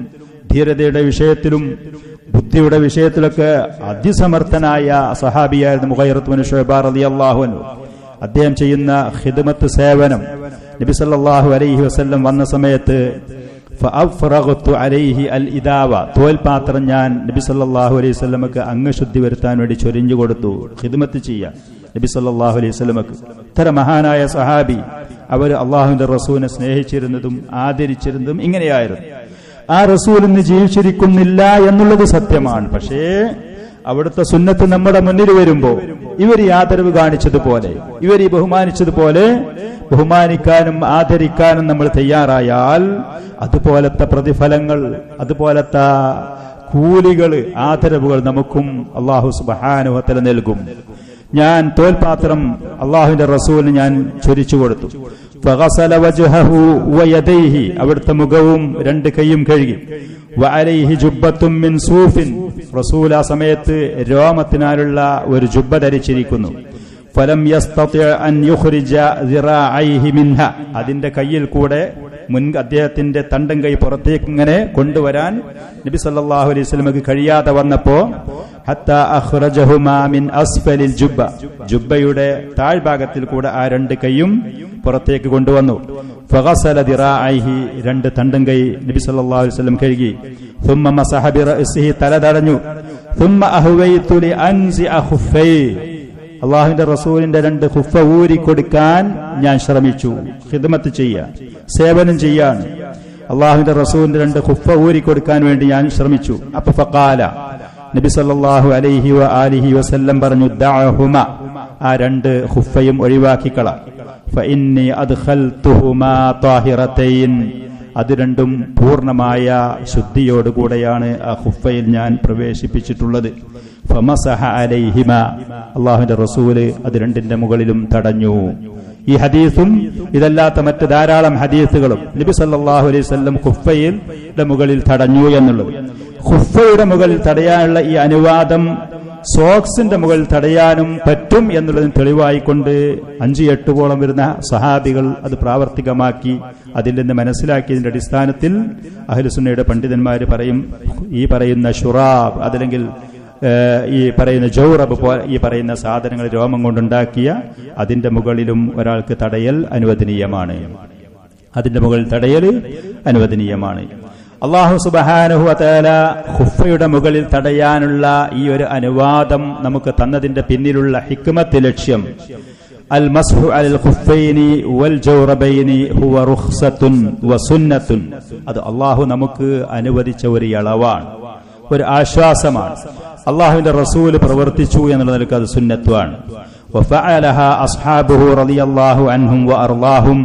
ധീരതയുടെ വിഷയത്തിലും ബുദ്ധിയുടെ വിഷയത്തിലൊക്കെ അതിസമർത്ഥനായ സഹാബിയായിരുന്നു മുഗയ്യിറത്ത് ബിൻ ശുഅബ റളിയല്ലാഹു അൻഹു. അദ്ദേഹം ചെയ്യുന്ന ഖിദ്മത്ത് സേവനം, നബി സല്ലല്ലാഹു അലൈഹി വസല്ലം വന്ന സമയത്ത് ഫഅഫ്റഗതു അലൈഹി അൽ ഇദാവ, തോൽപാത്രം ഞാൻ നബി സല്ലല്ലാഹു അലൈഹി വസല്ലമക്ക് അംഗശുദ്ധി വരുത്താൻ വേണ്ടി ചൊരിഞ്ഞു കൊടുത്തു, ഖിദ്മത്ത് ചെയ്യാൻ നബി സല്ലല്ലാഹു അലൈഹി വസല്ലമക്ക്. ഇത്ര മഹാനായ സഹാബി, അവർ അള്ളാഹുവിന്റെ റസൂലിനെ സ്നേഹിച്ചിരുന്നതും ആദരിച്ചിരുന്നതും ഇങ്ങനെയായിരുന്നു. ആ റസൂൽ ഇന്ന് ജീവിച്ചിരിക്കുന്നില്ല എന്നുള്ളത് സത്യമാണ്. പക്ഷേ അവിടുത്തെ സുന്നത്ത് നമ്മുടെ മുന്നിൽ വരുമ്പോ ഇവർ ആദരവ് കാണിച്ചതുപോലെ, ഇവർ ബഹുമാനിച്ചതുപോലെ ബഹുമാനിക്കാനും ആദരിക്കാനും നമ്മൾ തയ്യാറായാൽ അതുപോലത്തെ പ്രതിഫലങ്ങൾ, അതുപോലത്തെ കൂലികള്, ആദരവുകൾ നമുക്കും അല്ലാഹു സുബ്ഹാനഹു വ തആല നൽകും. ഞാൻ തോൽപാത്രം അള്ളാഹുവിന്റെ റസൂലിന് ഞാൻ ചൊരിച്ചു കൊടുത്തു. ഫഗസല വജ്ഹഹു വയദൈഹി, അവിടുത്തെ മുഖവും രണ്ട് കൈയും കഴുകി. വഅലൈഹി ജുബ്ബത്തും മിൻ സൂഫിൻ, റസൂൽ ആ സമയത്ത് രോമത്തിനാലുള്ള ഒരു ജുബ്ബ ധരിച്ചിരിക്കുന്നു. ഫലം യസ്തതി അൻ യുഖ്രിജ ദിറാഅൈഹി മിൻഹ, അതിന്റെ കയ്യിൽ കൂടെ അദ്ദേഹത്തിന്റെ തണ്ടം കൈ പുറത്തേക്ക് ഇങ്ങനെ കൊണ്ടുവരാൻ നബി സല്ലല്ലാഹു അലൈഹി വസല്ലമക്ക് കഴിയാതെ വന്നപ്പോ ഹത്താ അഖ്റജഹുമാ മിൻ അസ്ഫലിൽ ജുബ്ബ, ജുബ്ബയുടെ താഴ്ഭാഗത്തിൽ കൂടെ ആ രണ്ട് കൈയും പുറത്തേക്ക് കൊണ്ടുവന്നു. ഫഗസല ദിറാഅൈഹി, രണ്ട് തണ്ടം കൈ നബി സല്ലല്ലാഹു അലൈഹി വസല്ലം കഴുകി. ثم مسح برأسه, തല തടഞ്ഞു. ثم أهويت لأنزع خفيه, അള്ളാഹുവിന്റെ റസൂലിന്റെ രണ്ട് ഖുഫ ഊരി കൊടുക്കാൻ ഞാൻ ശ്രമിച്ചു. ഖിദ്മത്ത് ചെയ്യാൻ, സേവനം ചെയ്യാൻ അള്ളാഹുവിന്റെ റസൂലിന്റെ രണ്ട് ഖുഫ ഊരി കൊടുക്കാൻ വേണ്ടി ഞാൻ ശ്രമിച്ചു. അപ്പൊ ഫഖാല, നബി സല്ലല്ലാഹു അലൈഹി വ ആലിഹി വസല്ലം പറഞ്ഞു, ദഅഹുമ, ആ രണ്ട് ഖുഫയും ഒഴിവാക്കിക്കള. ഫഇന്നി അദ്ഖൽതുഹുമാ ത്വാഹിറതൈൻ, അത് രണ്ടും പൂർണ്ണമായ ശുദ്ധിയോടുകൂടെയാണ് ആ ഖുഫയിൽ ഞാൻ പ്രവേശിപ്പിച്ചിട്ടുള്ളത്. ഫമസഹ അലൈഹിമ, അല്ലാഹുവിന്റെ റസൂല് അത് രണ്ടിന്റെ മുകളിലും തടഞ്ഞു. ഈ ഹദീസും ഇതല്ലാത്ത മറ്റ് ധാരാളം ഹദീസുകളും നബി സല്ലല്ലാഹു അലൈഹി വസല്ലം ഖുഫയുടെ മുകളിൽ തടഞ്ഞു എന്നുള്ളത്. ഖുഫയുടെ മുകളിൽ തടയാനുള്ള ഈ അനുവാദം സോക്സിന്റെ മുകളിൽ തടയാനും പറ്റും എന്നുള്ളതിന് തെളിവായിക്കൊണ്ട് 5-8 വരുന്ന സഹാബികൾ അത് പ്രാവർത്തികമാക്കി. അതിൽ നിന്ന് മനസ്സിലാക്കിയതിന്റെ അടിസ്ഥാനത്തിൽ അഹ്ലുസുന്നയുടെ പണ്ഡിതന്മാർ പറയും, ഈ പറയുന്ന ഷുറാബ് അതല്ലെങ്കിൽ ഈ പറയുന്ന ജൗറബ് ഈ പറയുന്ന സാധനങ്ങൾ രോമം കൊണ്ടുണ്ടാക്കിയ അതിന്റെ മുകളിലും ഒരാൾക്ക് തടയൽ അനുവദനീയമാണ്. അതിന്റെ മുകളിൽ തടയൽ അനുവദനീയമാണ്. അല്ലാഹു സുബ്ഹാനഹു വ തആല ഖുഫയുടെ മുകളിൽ തടയാനുള്ള ഈ ഒരു അനുവാദം നമുക്ക് തന്നതിന്റെ പിന്നിലുള്ള ഹിക്മത്ത്, ലക്ഷ്യം, അൽ മസ്ഹു അലൽ ഖുഫൈനി വൽ ജൗറബൈനി ഹുവ റുഖ്സത്തുൻ വ സുന്നത്തുൻ, അത് അല്ലാഹു നമുക്ക് അനുവദിച്ച ഒരു ഇളവാണ്, ഒരു ആശ്വാസമാണ്. അല്ലാഹുവിന്റെ റസൂൽ പ്രവർത്തിച്ചു എന്നുള്ള നിലക്ക് അത് സുന്നത്താണ്. വഫഅലഹാ അസ്ഹാബുഹു റളിയല്ലാഹു അൻഹും വഅർളാഹും,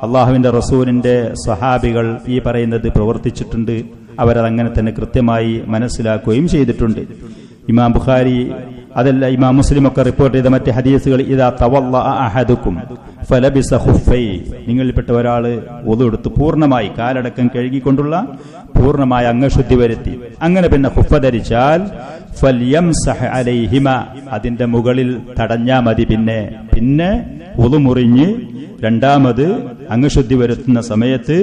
അല്ലാഹുവിന്റെ റസൂലിന്റെ സഹാബികൾ ഈ പറയുന്നത് പ്രവർത്തിച്ചിട്ടുണ്ട്. അവരത് അങ്ങനെ തന്നെ കൃത്യമായി മനസ്സിലാക്കുകയും ചെയ്തിട്ടുണ്ട്. ഇമാം ബുഖാരി അതല്ല ഇമാം മുസ്ലിം ഒക്കെ റിപ്പോർട്ട് ചെയ്ത മറ്റ് ഹദീസുകൾ, ഇദാ തവല്ലഅ അഹദുക്കും ഫലബിസ ഖുഫൈ, നിങ്ങളിൽപ്പെട്ട ഒരാള് വുളു എടുത്ത് പൂർണ്ണമായി കാലടക്കം കഴുകിക്കൊണ്ടുള്ള പൂർണ്ണമായ അംഗശുദ്ധി വരുത്തി അങ്ങനെ പിന്നെ ഖുഫ ധരിച്ചാൽ ഫൽയംസഹ് അലൈഹിമ, അതിന്റെ മുകളിൽ തടഞ്ഞാ മതി. പിന്നെ വുളു മുറിഞ്ഞ് രണ്ടാമത് അംഗശുദ്ധി വരുത്തുന്ന സമയത്ത്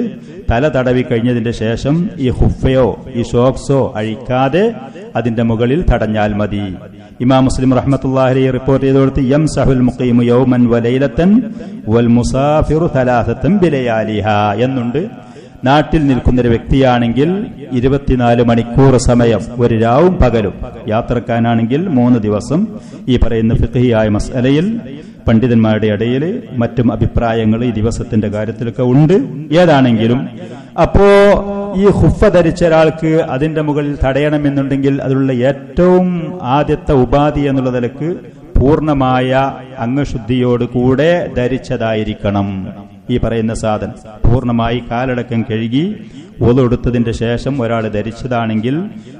തല തടവി കഴിഞ്ഞതിന്റെ ശേഷം ഈ ഖുഫയോ ഈ ഷോക്സോ അഴിക്കാതെ അതിന്റെ മുകളിൽ തടഞ്ഞാൽ മതി. ഇമാം മുസ്ലിം റഹ്മത്തുള്ളാഹി അലൈഹി റിപ്പോർട്ട് ചെയ്തു, യംസഹുൽ മുഖീമു യൗമൻ വലൈലതൻ വൽ മുസാഫിറു തലാസതൻ ബിലയാലിഹാ എന്നുണ്ട്. നാട്ടിൽ നിൽക്കുന്നൊരു വ്യക്തിയാണെങ്കിൽ 24 മണിക്കൂർ സമയം, ഒരു രാവും പകലും. യാത്രക്കാരനാണെങ്കിൽ 3 ദിവസം. ഈ പറയുന്ന ഫിഖ്ഹിയായ മസ്അലയിൽ പണ്ഡിതന്മാരുടെ ഇടയിൽ മറ്റും അഭിപ്രായങ്ങൾ ഈ ദിവസത്തിന്റെ കാര്യത്തിലൊക്കെ ഉണ്ട്. ഏതാണെങ്കിലും അപ്പോ ഈ ഖുഫ ധരിച്ച ഒരാൾക്ക് അതിന്റെ മുകളിൽ തടയണമെന്നുണ്ടെങ്കിൽ അതിലുള്ള ഏറ്റവും ആദ്യത്തെ ഉപാധി എന്നുള്ള നിലക്ക് പൂർണ്ണമായ അംഗശുദ്ധിയോട് കൂടെ ധരിച്ചതായിരിക്കണം. ഈ പറയുന്ന സാധനം പൂർണ്ണമായി കാലടക്കം കഴുകി വുളു എടുത്തതിന്റെ ശേഷം ഒരാൾ ധരിച്ചതാണെങ്കിൽ,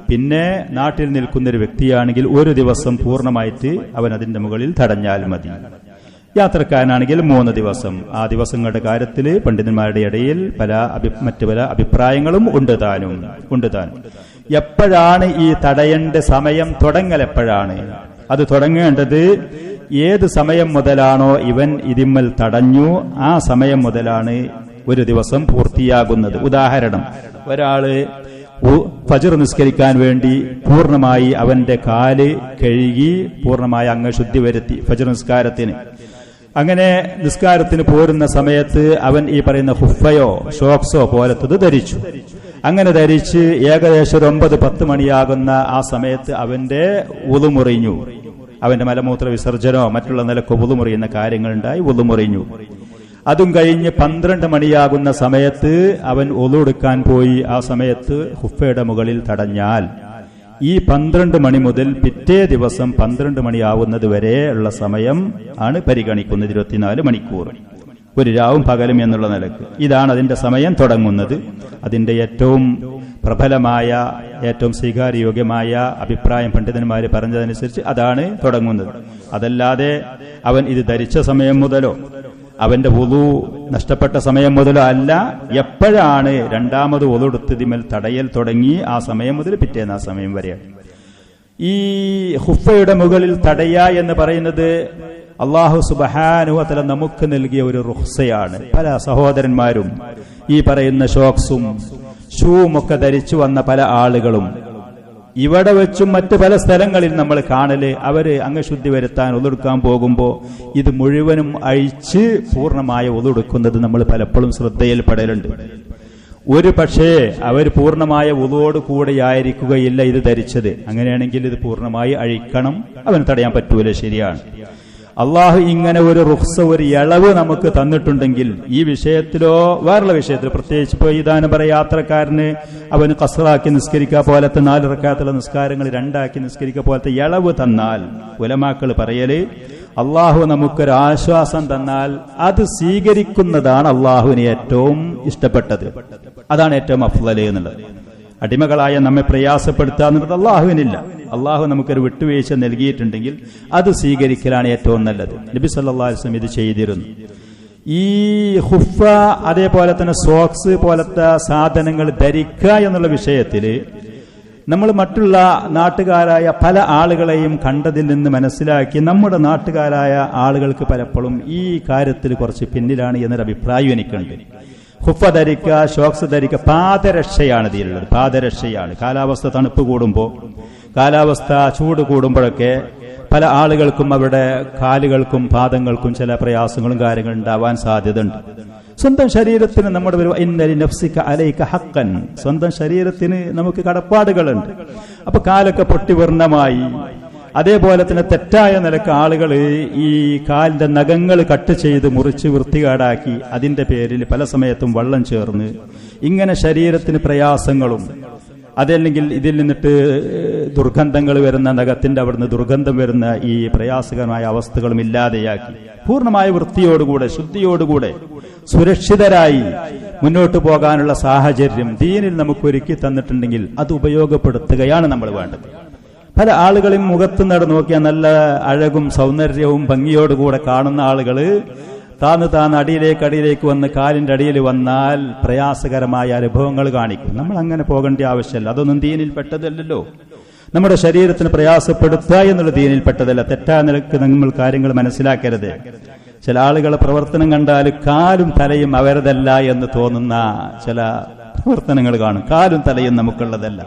പിന്നെ നാട്ടിൽ നിൽക്കുന്നൊരു വ്യക്തിയാണെങ്കിൽ ഒരു ദിവസം പൂർണ്ണമായിട്ട് അവൻ അതിന്റെ മുകളിൽ തടഞ്ഞാൽ മതി. യാത്രക്കാരനാണെങ്കിൽ 3 ദിവസം. ആ ദിവസങ്ങളുടെ കാര്യത്തിൽ പണ്ഡിതന്മാരുടെ ഇടയിൽ മറ്റു പല അഭിപ്രായങ്ങളും ഉണ്ട് താനും. എപ്പോഴാണ് ഈ തടയേണ്ട സമയം തുടങ്ങൽ? എപ്പോഴാണ് അത് തുടങ്ങേണ്ടത്? ഏത് സമയം മുതലാണോ ഇവൻ ഇതിന്മേൽ തടഞ്ഞു ആ സമയം മുതലാണ് ഒരു ദിവസം പൂർത്തിയാകുന്നത്. ഉദാഹരണം, ഒരാള് ഫജ്ർ നിസ്കരിക്കാൻ വേണ്ടി പൂർണ്ണമായി അവന്റെ കാല് കഴുകി പൂർണ്ണമായ അംഗശുദ്ധി വരുത്തി ഫജ്ർ നിസ്കാരത്തിന്. അങ്ങനെ നിസ്കാരത്തിന് പോരുന്ന സമയത്ത് അവൻ ഈ പറയുന്ന ഖുഫയോ ഷോക്സോ പോലത്തത് ധരിച്ചു. അങ്ങനെ ധരിച്ച് ഏകദേശം 9-10 മണിയാകുന്ന ആ സമയത്ത് അവന്റെ വുളു മുറിഞ്ഞു. അവന്റെ മലമൂത്ര വിസർജനോ മറ്റുള്ള നിലക്കോ വുളു മുറിയുന്ന കാര്യങ്ങളുണ്ടായി, വുളു മുറിഞ്ഞു. അതും കഴിഞ്ഞ് 12 മണിയാകുന്ന സമയത്ത് അവൻ വുളു എടുക്കാൻ പോയി. ആ സമയത്ത് ഖുഫയുടെ മുകളിൽ തടഞ്ഞാൽ ഈ 12 മണി മുതൽ പിറ്റേ ദിവസം 12 മണിയാവുന്നത് വരെ ഉള്ള സമയം ആണ് പരിഗണിക്കുന്നത്. 24 മണിക്കൂർ, ഒരു രാവും പകലും എന്നുള്ള നിലക്ക്. ഇതാണ് അതിന്റെ സമയം തുടങ്ങുന്നത്. അതിന്റെ ഏറ്റവും പ്രബലമായ ഏറ്റവും സ്വീകാര്യയോഗ്യമായ അഭിപ്രായം പണ്ഡിതന്മാർ പറഞ്ഞതനുസരിച്ച് അതാണ് തുടങ്ങുന്നത്. അതല്ലാതെ അവൻ ഇത് ധരിച്ച സമയം മുതലോ അവന്റെ വുളു നഷ്ടപ്പെട്ട സമയം മുതലോ അല്ല. എപ്പോഴാണ് രണ്ടാമത് വുളു എടുത്തതിമേൽ തടയൽ തുടങ്ങി ആ സമയം മുതൽ പിറ്റേന്ന് ആ സമയം വരെയാണ്. ഈ ഖുഫയുടെ മുകളിൽ തടയ എന്ന് പറയുന്നത് അല്ലാഹു സുബ്ഹാനഹു വ തആല നമുക്ക് നൽകിയ ഒരു റുഖ്സയാണ്. പല സഹോദരന്മാരും ഈ പറയുന്ന ഷോക്സും ഷൂവും ഒക്കെ ധരിച്ചു വന്ന പല ആളുകളും ഇവിടെ വെച്ചും മറ്റു പല സ്ഥലങ്ങളിൽ നമ്മൾ കാണല്, അവര് അംഗശുദ്ധി വരുത്താൻ ഒതുക്കാൻ പോകുമ്പോ ഇത് മുഴുവനും അഴിച്ച് പൂർണ്ണമായ ഒതുക്കുന്നത് നമ്മൾ പലപ്പോഴും ശ്രദ്ധയിൽപ്പെടലുണ്ട്. ഒരു പക്ഷേ അവർ പൂർണ്ണമായ വുളുവോട് കൂടെയായിരിക്കുകയില്ല ഇത് ധരിച്ചത്. അങ്ങനെയാണെങ്കിൽ ഇത് പൂർണ്ണമായി അഴിക്കണം, അവന് തടയാൻ പറ്റൂല. ശരിയാണ്. അള്ളാഹു ഇങ്ങനെ ഒരു റുഖ്സ, ഒരു ഇളവ് നമുക്ക് തന്നിട്ടുണ്ടെങ്കിൽ ഈ വിഷയത്തിലോ വേറുള്ള വിഷയത്തിൽ, പ്രത്യേകിച്ച് ഇപ്പോൾ ഇതാനും പറയാം, യാത്രക്കാരന് അവന് കസ്റാക്കി നിസ്കരിക്കുക പോലത്തെ 4 റക്അത്തുള്ള നിസ്കാരങ്ങൾ 2 ആക്കി നിസ്കരിക്കുക പോലത്തെ ഇളവ് തന്നാൽ, ഉലമാക്കൾ പറയല് അള്ളാഹു നമുക്കൊരു ആശ്വാസം തന്നാൽ അത് സ്വീകരിക്കുന്നതാണ് അള്ളാഹുവിന് ഏറ്റവും ഇഷ്ടപ്പെട്ടത്. അതാണ് ഏറ്റവും അഫ്ളൽ എന്നുള്ളത്. അടിമകളായ നമ്മെ പ്രയാസപ്പെടുത്താന്നുള്ളത് അള്ളാഹുവിനില്ല. അള്ളാഹു നമുക്കൊരു വിട്ടുവീഴ്ച നൽകിയിട്ടുണ്ടെങ്കിൽ അത് സ്വീകരിക്കലാണ് ഏറ്റവും നല്ലത്. നബി സല്ലല്ലാഹു അലൈഹി വസല്ലം ഇത് ചെയ്തിരുന്നു. ഈ ഖുഫ അതേപോലെ തന്നെ സോക്സ് പോലത്തെ സാധനങ്ങൾ ധരിക്കുക എന്നുള്ള വിഷയത്തില് നമ്മൾ മറ്റുള്ള നാട്ടുകാരായ പല ആളുകളെയും കണ്ടതിൽ നിന്ന് മനസ്സിലാക്കി നമ്മുടെ നാട്ടുകാരായ ആളുകൾക്ക് പലപ്പോഴും ഈ കാര്യത്തിൽ കുറച്ച് പിന്നിലാണ് എന്നൊരു അഭിപ്രായം എനിക്കുണ്ട്. ഖുഫ ധരിക്കുക, ഷോക്സ് ധരിക്കുക, പാദരക്ഷയാണ് ഇതിലുള്ളത്. പാദരക്ഷയാണ്. കാലാവസ്ഥ തണുപ്പ് കൂടുമ്പോൾ, കാലാവസ്ഥ ചൂട് കൂടുമ്പോഴൊക്കെ പല ആളുകൾക്കും അവരുടെ കാലുകൾക്കും പാദങ്ങൾക്കും ചില പ്രയാസങ്ങളും കാര്യങ്ങളും ഉണ്ടാവാൻ സാധ്യതയുണ്ട്. സ്വന്തം ശരീരത്തിന് നമ്മുടെ ഇന്നലി നഫ്സിക അലൈക ഹഖൻ, സ്വന്തം ശരീരത്തിന് നമുക്ക് കടപ്പാടുകളുണ്ട്. അപ്പൊ കാലൊക്കെ പൊട്ടിവർണ്ണമായി, അതേപോലെ തന്നെ തെറ്റായ നിലക്ക് ആളുകൾ ഈ കാലിന്റെ നഖങ്ങൾ കട്ട് ചെയ്ത് മുറിച്ച് വൃത്തികേടാക്കി അതിന്റെ പേരിൽ പല സമയത്തും വെള്ളം ചേർന്ന് ഇങ്ങനെ ശരീരത്തിന് പ്രയാസങ്ങളും, അതല്ലെങ്കിൽ ഇതിൽ നിന്നിട്ട് ദുർഗന്ധങ്ങൾ വരുന്ന, നഖത്തിന്റെ അവിടുന്ന് ദുർഗന്ധം വരുന്ന ഈ പ്രയാസകരമായ അവസ്ഥകളും ഇല്ലാതെയാക്കി പൂർണ്ണമായ വൃത്തിയോടുകൂടെ ശുദ്ധിയോടുകൂടെ സുരക്ഷിതരായി മുന്നോട്ട് പോകാനുള്ള സാഹചര്യം ദീനിൽ നമുക്ക് ഒരുക്കി തന്നിട്ടുണ്ടെങ്കിൽ അത് ഉപയോഗപ്പെടുത്തുകയാണ് നമ്മൾ വേണ്ടത്. പല ആളുകളെയും മുഖത്ത് നടന്നു നോക്കിയാൽ നല്ല അഴകും സൗന്ദര്യവും ഭംഗിയോടുകൂടെ കാണുന്ന ആളുകള് താന്ന് അടിയിലേക്ക് വന്ന് കാലിന്റെ അടിയിൽ വന്നാൽ പ്രയാസകരമായ അനുഭവങ്ങൾ കാണിക്കും. നമ്മൾ അങ്ങനെ പോകേണ്ട ആവശ്യമില്ല. അതൊന്നും ദീനിൽ പെട്ടതല്ലല്ലോ. നമ്മുടെ ശരീരത്തിന് പ്രയാസപ്പെടുത്തുക എന്നുള്ള ദീനിൽ പെട്ടതല്ല. തെറ്റായ നിലക്ക് നമ്മൾ കാര്യങ്ങൾ മനസ്സിലാക്കരുത്. ചില ആളുകളെ പ്രവർത്തനം കണ്ടാൽ കാലും തലയും അവരതല്ല എന്ന് തോന്നുന്ന ചില പ്രവർത്തനങ്ങൾ കാണും. കാലും തലയും നമുക്കുള്ളതല്ല.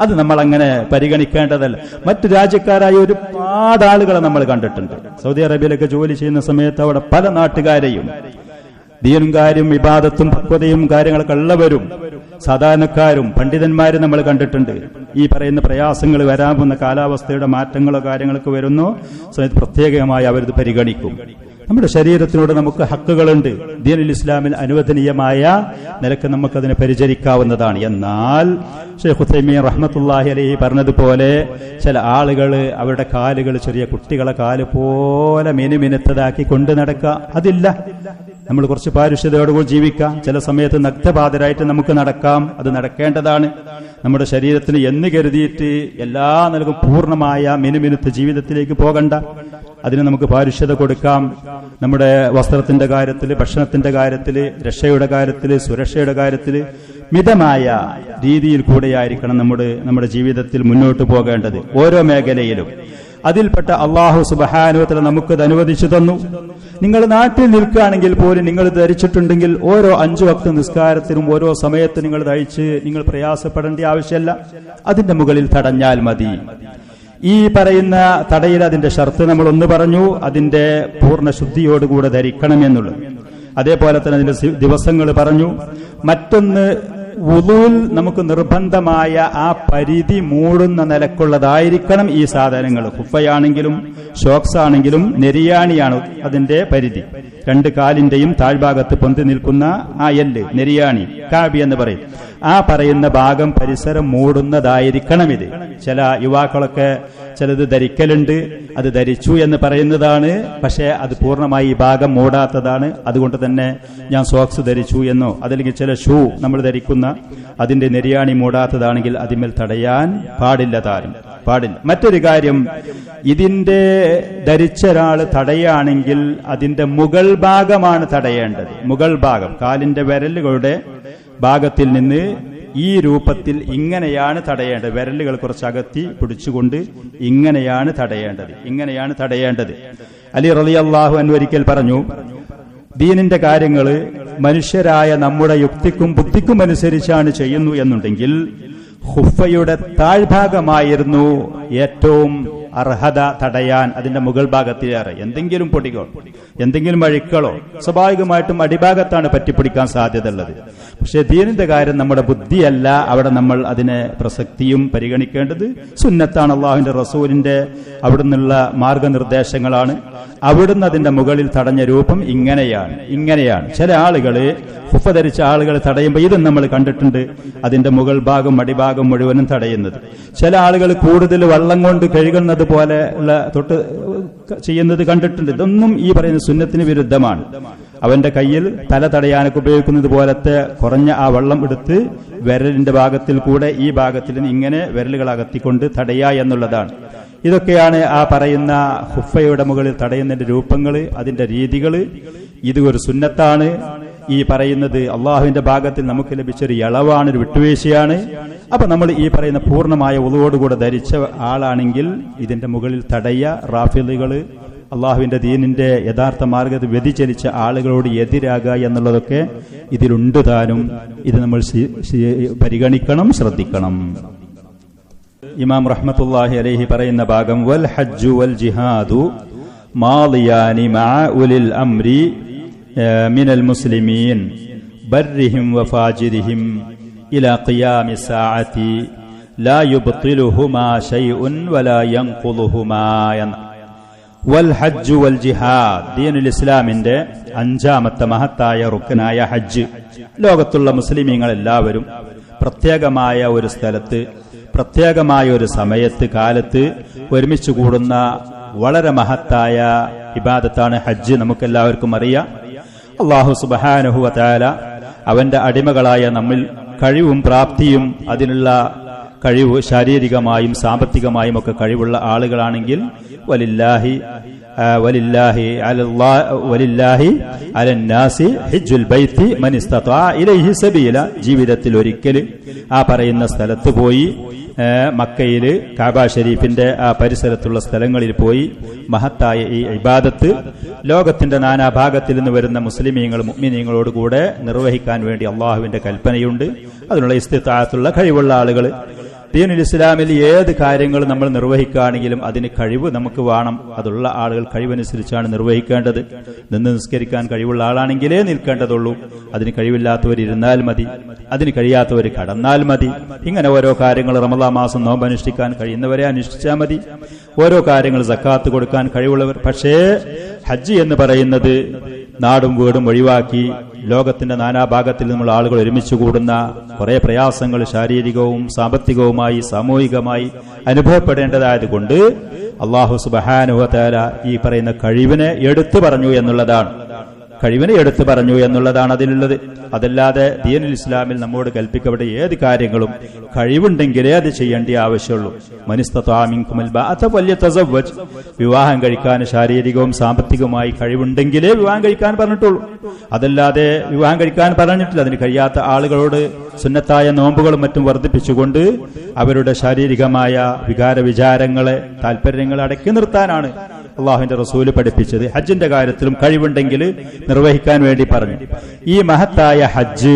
അത് നമ്മൾ അങ്ങനെ പരിഗണിക്കേണ്ടതല്ല. മറ്റു രാജ്യക്കാരായ ഒരുപാട് ആളുകളെ നമ്മൾ കണ്ടിട്ടുണ്ട്. സൗദി അറേബ്യയിലൊക്കെ ജോലി ചെയ്യുന്ന സമയത്ത് അവിടെ പല നാട്ടുകാരെയും ദീനും കാര്യം ഇബാദത്തും പക്വതയും കാര്യങ്ങളൊക്കെ ഉള്ളവരും സാധാരണക്കാരും പണ്ഡിതന്മാരും നമ്മൾ കണ്ടിട്ടുണ്ട്. ഈ പറയുന്ന പ്രയാസങ്ങൾ വരാവുന്ന കാലാവസ്ഥയുടെ മാറ്റങ്ങളോ കാര്യങ്ങളൊക്കെ വരുന്നോ സമയത്ത് പ്രത്യേകമായി അവരിത് പരിഗണിക്കും. നമ്മുടെ ശരീരത്തിനോട് നമുക്ക് ഹക്കുകളുണ്ട്. ദീനുൽ ഇസ്ലാമിൽ അനുവദനീയമായ നിലക്ക് നമുക്കതിനെ പരിചരിക്കാവുന്നതാണ്. എന്നാൽ ശൈഖ് ഉസൈമീൻ റഹ്മത്തുള്ളാഹി അലൈഹി പറഞ്ഞതുപോലെ ചില ആളുകൾ അവരുടെ കാലുകൾ ചെറിയ കുട്ടികളെ കാല് പോലെ മിനുമിനുത്തതാക്കി കൊണ്ട് നടക്കുക, അതില്ല. നമ്മൾ കുറച്ച് പാരുഷ്യതയോടുകൂടി ജീവിക്കാം. ചില സമയത്ത് നഗ്നപാതരായിട്ട് നമുക്ക് നടക്കാം, അത് നടക്കേണ്ടതാണ്. നമ്മുടെ ശരീരത്തിന് എന്ന് കരുതിയിട്ട് എല്ലാ നിലക്കും പൂർണ്ണമായ മിനുമിനുത്ത ജീവിതത്തിലേക്ക് പോകണ്ട. അതിന് നമുക്ക് പാരുഷ്യത കൊടുക്കാം. നമ്മുടെ വസ്ത്രത്തിന്റെ കാര്യത്തിൽ, ഭക്ഷണത്തിന്റെ കാര്യത്തിൽ, രക്ഷയുടെ കാര്യത്തിൽ, സുരക്ഷയുടെ കാര്യത്തിൽ മിതമായ രീതിയിൽ കൂടെയായിരിക്കണം നമ്മുടെ ജീവിതത്തിൽ മുന്നോട്ട് പോകേണ്ടത്. ഓരോ മേഖലയിലും അതിൽപ്പെട്ട അള്ളാഹു സുബ്ഹാനഹു വ തആല നമുക്കത് അനുവദിച്ചു തന്നു. നിങ്ങൾ നാട്ടിൽ നിൽക്കുകയാണെങ്കിൽ പോലും നിങ്ങൾ ധരിച്ചിട്ടുണ്ടെങ്കിൽ ഓരോ 5 വക്ത് നിസ്കാരത്തിനും ഓരോ സമയത്ത് നിങ്ങൾ ധരിച്ച് നിങ്ങൾ പ്രയാസപ്പെടേണ്ട ആവശ്യമില്ല. അതിന്റെ മുകളിൽ തടഞ്ഞാൽ മതി. ഈ പറയുന്ന തടയിൽ അതിന്റെ ഷർത്ത് നമ്മൾ ഒന്ന് പറഞ്ഞു, അതിന്റെ പൂർണ്ണ ശുദ്ധിയോടുകൂടെ ധരിക്കണമെന്നുള്ളത്. അതേപോലെ തന്നെ അതിന്റെ ദിവസങ്ങൾ പറഞ്ഞു. മറ്റൊന്ന് വുളൂൽ നമുക്ക് നിർബന്ധമായ ആ പരിധി മൂടുന്ന നിലക്കുള്ളതായിരിക്കണം ഈ സാധനങ്ങൾ. ഖുഫയാണെങ്കിലും ഷോക്സ് ആണെങ്കിലും നെരിയാണിയാണ് അതിന്റെ പരിധി. 2 കാലിന്റെയും താഴ്ഭാഗത്ത് പൊന്തി നിൽക്കുന്ന ആ എല്ല് നെരിയാണി, കാബി എന്ന് പറയും. ആ പറയുന്ന ഭാഗം പരിസരം മൂടുന്നതായിരിക്കണം ഇത്. ചില യുവാക്കളൊക്കെ ചിലത് ധരിക്കലുണ്ട്, അത് ധരിച്ചു എന്ന് പറയുന്നതാണ്. പക്ഷേ അത് പൂർണ്ണമായി ഈ ഭാഗം മൂടാത്തതാണ്. അതുകൊണ്ട് തന്നെ ഞാൻ സോക്സ് ധരിച്ചു എന്നോ അതല്ലെങ്കിൽ ചില ഷൂ നമ്മൾ ധരിക്കുന്ന അതിന്റെ നെരിയാണി മൂടാത്തതാണെങ്കിൽ അതിന്മേൽ തടയാൻ പാടില്ല. മറ്റൊരു കാര്യം, ഇതിന്റെ ധരിച്ച ഒരാള് തടയാണെങ്കിൽ അതിന്റെ മുകൾ ഭാഗമാണ് തടയേണ്ടത്. മുകൾ ഭാഗം കാലിന്റെ വിരലുകളുടെ ഭാഗത്തിൽ നിന്ന് ഈ രൂപത്തിൽ ഇങ്ങനെയാണ് തടയേണ്ടത്. വിരലുകൾ കുറച്ച് അകത്തി പിടിച്ചുകൊണ്ട് ഇങ്ങനെയാണ് തടയേണ്ടത്. അലി റളിയല്ലാഹു അൻഹു ഒരിക്കൽ പറഞ്ഞു, ദീനിന്റെ കാര്യങ്ങള് മനുഷ്യരായ നമ്മുടെ യുക്തിക്കും ബുദ്ധിക്കും അനുസരിച്ചാണ് ചെയ്യുന്നു എന്നുണ്ടെങ്കിൽ ഖുഫയുടെ താഴ്ഭാഗമായിരുന്നു ഏറ്റവും അർഹത തടയാൻ. അതിന്റെ മുകൾ ഭാഗത്തിലേറെ എന്തെങ്കിലും പൊടികളോ എന്തെങ്കിലും അഴുക്കളോ സ്വാഭാവികമായിട്ടും അടിഭാഗത്താണ് പറ്റിപ്പിടിക്കാൻ സാധ്യത ഉള്ളത്. പക്ഷെ ദീനിന്റെ കാര്യം നമ്മുടെ ബുദ്ധിയല്ല. അവിടെ നമ്മൾ അതിനെ പ്രസക്തിയും പരിഗണിക്കേണ്ടത് സുന്നത്താണ്. അള്ളാഹുവിന്റെ റസൂലിന്റെ അവിടുന്നുള്ള മാർഗനിർദ്ദേശങ്ങളാണ്. അവിടുന്ന് അതിന്റെ മുകളിൽ തടഞ്ഞ രൂപം ഇങ്ങനെയാണ്. ചില ആളുകള് ഖുഫ ധരിച്ച ആളുകൾ തടയുമ്പോൾ ഇതും നമ്മൾ കണ്ടിട്ടുണ്ട്, അതിന്റെ മുകൾ ഭാഗം അടിഭാഗം മുഴുവനും തടയുന്നത്. ചില ആളുകൾ കൂടുതൽ വെള്ളം കൊണ്ട് കഴുകുന്നത് പോലെ ഉള്ള തൊട്ട് ചെയ്യുന്നത് കണ്ടിട്ടുണ്ട്. ഇതൊന്നും ഈ പറയുന്ന സുന്നത്തിന് വിരുദ്ധമാണ്. അവന്റെ കയ്യിൽ തല തടയാനൊക്കെ ഉപയോഗിക്കുന്നത് പോലത്തെ കുറഞ്ഞ ആ വെള്ളം എടുത്ത് വിരലിന്റെ ഭാഗത്തിൽ കൂടെ ഈ ഭാഗത്തിൽ ഇങ്ങനെ വിരലുകൾ അകത്തിക്കൊണ്ട് തടയുക എന്നുള്ളതാണ്. ഇതൊക്കെയാണ് ആ പറയുന്ന ഖുഫയുടെ മുകളിൽ തടയുന്നതിന്റെ രൂപങ്ങൾ, അതിന്റെ രീതികൾ. ഇത് ഒരു സുന്നത്താണ്. ഈ പറയുന്നത് അള്ളാഹുവിന്റെ ഭാഗത്തിൽ നമുക്ക് ലഭിച്ചൊരു ഇളവാണ്, ഒരു വിട്ടുവീഴ്ചയാണ്. അപ്പൊ നമ്മൾ ഈ പറയുന്ന പൂർണ്ണമായ ഉളുവോടുകൂടെ ധരിച്ച ആളാണെങ്കിൽ ഇതിന്റെ മുകളിൽ തടയ റാഫിളുകള് അള്ളാഹുവിന്റെ ദീനിന്റെ യഥാർത്ഥ മാർഗത്തിൽ വ്യതിചലിച്ച ആളുകളോട് എതിരാകുക എന്നുള്ളതൊക്കെ ഇതിലുണ്ട് താനും. ഇത് നമ്മൾ പരിഗണിക്കണം, ശ്രദ്ധിക്കണം. ഇമാം റഹ്മത്തുള്ളാഹി അലൈഹി പറയുന്ന ഭാഗം, വൽ ഹജ്ജു വൽ ജിഹാദു മാളിയാനി മഅ ഉലിൽ അംരി മിനൽ മുസ്ലിമീൻ ബർരിഹിം വഫാജിരിഹിം ഇലാ ഖിയാമി സാഅതി ലാ യുബ്തിലുഹുമാ ശൈഉൻ വലാ യൻഖുലുഹുമാ. വൽ ഹജ്ജു വൽ ജിഹാദ്, ദീനുൽ ഇസ്ലാമിന്റെ 5ാമത്തെ മഹത്തായ റുക്നായ ഹജ്ജ്. ലോകത്തുള്ള മുസ്ലിമീങ്ങൾ എല്ലാവരും പ്രത്യേകമായ ഒരു സ്ഥലത്ത് പ്രത്യേകമായ ഒരു സമയത്ത് കാലത്ത് ഒരുമിച്ച് കൂടുന്ന വളരെ മഹത്തായ ഇബാദത്താണ് ഹജ്ജ്. നമുക്കെല്ലാവർക്കും അറിയാം. അല്ലാഹു സുബ്ഹാനഹു വ തആല അവന്റെ അടിമകളായ നമ്മിൽ കഴിവും പ്രാപ്തിയും അതിനുള്ള കഴിവ് ശാരീരികമായും സാമ്പത്തികമായും ഒക്കെ കഴിവുള്ള ആളുകളാണെങ്കിൽ വലില്ലാഹി അലന്നാസി ഹിജ്ജുൽ ബൈത്തി മൻ ഇസ്തതാഅ ഇലൈഹി സബീല. ജീവിതത്തിൽ ഒരിക്കൽ ആ പറയുന്ന സ്ഥലത്ത് പോയി, മക്കയില് കഅബ ഷരീഫിന്റെ ആ പരിസരത്തുള്ള സ്ഥലങ്ങളിൽ പോയി മഹത്തായ ഈ ഇബാദത്ത് ലോകത്തിന്റെ നാനാഭാഗത്തിൽ നിന്ന് വരുന്ന മുസ്ലിമീങ്ങൾ മുഅ്മിനീങ്ങളോട് കൂടെ നിർവഹിക്കാൻ വേണ്ടി അള്ളാഹുവിന്റെ കൽപ്പനയുണ്ട്. അതിനുള്ള ഇസ്തിതാഅത്തുള്ള കഴിവുള്ള ആളുകൾ. ദീനുൽ ഇസ്ലാമിൽ ഏത് കാര്യങ്ങൾ നമ്മൾ നിർവഹിക്കുകയാണെങ്കിലും അതിന് കഴിവ് നമുക്ക് വേണം. അതുള്ള ആളുകൾ കഴിവനുസരിച്ചാണ് നിർവഹിക്കേണ്ടത്. നിന്ന് നിസ്കരിക്കാൻ കഴിവുള്ള ആളാണെങ്കിലേ നിൽക്കേണ്ടതുള്ളൂ. അതിന് കഴിവില്ലാത്തവരിരുന്നാൽ മതി, അതിന് കഴിയാത്തവർ കടന്നാൽ മതി. ഇങ്ങനെ ഓരോ കാര്യങ്ങൾ റമളാൻ മാസം നോമ്പ് അനുഷ്ഠിക്കാൻ കഴിയുന്നവരെ അനുഷ്ഠിച്ചാൽ മതി. ഓരോ കാര്യങ്ങൾ സക്കാത്ത് കൊടുക്കാൻ കഴിവുള്ളവർ. പക്ഷേ ഹജ്ജ് എന്ന് പറയുന്നത് നാടും വീടും ഒഴിവാക്കി ലോകത്തിന്റെ നാനാഭാഗത്തിൽ നിന്നുള്ള ആളുകൾ ഒരുമിച്ച് കൂടുന്ന കുറെ പ്രയാസങ്ങൾ ശാരീരികവും സാമ്പത്തികവുമായി സാമൂഹികമായി അനുഭവപ്പെടേണ്ടതായതുകൊണ്ട് അല്ലാഹു സുബ്ഹാനഹു വ തആല ഈ പറയുന്ന കഴിവിനെ എടുത്തു പറഞ്ഞു എന്നുള്ളതാണ്. അതിലുള്ളത്. അതല്ലാതെ ദീനുൽ ഇസ്ലാമിൽ നമ്മോട് കൽപ്പിക്കപ്പെട്ട ഏത് കാര്യങ്ങളും കഴിവുണ്ടെങ്കിലേ അത് ചെയ്യേണ്ട ആവശ്യമുള്ളൂ. മനിസ്തതാഅ മിൻകുമുൽ ബഅത ഫല്യതസവ്വജ്. വിവാഹം കഴിക്കാൻ ശാരീരികവും സാമ്പത്തികവുമായി കഴിവുണ്ടെങ്കിലേ വിവാഹം കഴിക്കാൻ പറഞ്ഞിട്ടുള്ളൂ. അതല്ലാതെ വിവാഹം കഴിക്കാൻ പറഞ്ഞിട്ടില്ല. അതിന് കഴിയാത്ത ആളുകളോട് സുന്നത്തായ നോമ്പുകളും മറ്റും വർദ്ധിപ്പിച്ചുകൊണ്ട് അവരുടെ ശാരീരികമായ വികാര വിചാരങ്ങളെ താല്പര്യങ്ങളെ അടക്കി നിർത്താനാണ് അള്ളാഹുവിന്റെ റസൂല് പഠിപ്പിച്ചത്. ഹജ്ജിന്റെ കാര്യത്തിലും കഴിവുണ്ടെങ്കിൽ നിർവഹിക്കാൻ വേണ്ടി പറഞ്ഞു. ഈ മഹത്തായ ഹജ്ജ്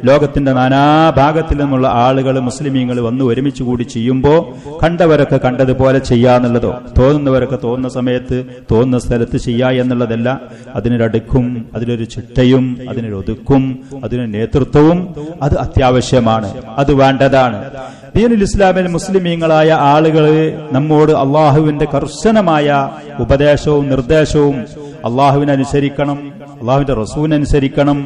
ലോകത്തിന്റെ നാനാഭാഗത്തിൽ നിന്നുള്ള ആളുകൾ മുസ്ലിമീങ്ങൾ വന്ന് ഒരുമിച്ച് കൂടി ചെയ്യുമ്പോൾ കണ്ടവരൊക്കെ കണ്ടതുപോലെ ചെയ്യാന്നുള്ളതോ തോന്നുന്നവരൊക്കെ തോന്നുന്ന സമയത്ത് തോന്നുന്ന സ്ഥലത്ത് ചെയ്യുക എന്നുള്ളതല്ല. അതിനൊരടുക്കും, അതിലൊരു ചിട്ടയും, അതിനൊരൊതുക്കും, അതിന് നേതൃത്വവും അത് അത്യാവശ്യമാണ്. അത് വേണ്ടതാണ്. ദീനുൽ ഇസ്ലാമിൽ മുസ്ലിമീങ്ങളായ ആളുകൾ നമ്മോട് അള്ളാഹുവിന്റെ കർശനമായ ഉപദേശവും നിർദ്ദേശവും അള്ളാഹുവിനനുസരിക്കണം, അള്ളാഹുവിന്റെ റസൂലിനനുസരിക്കണം,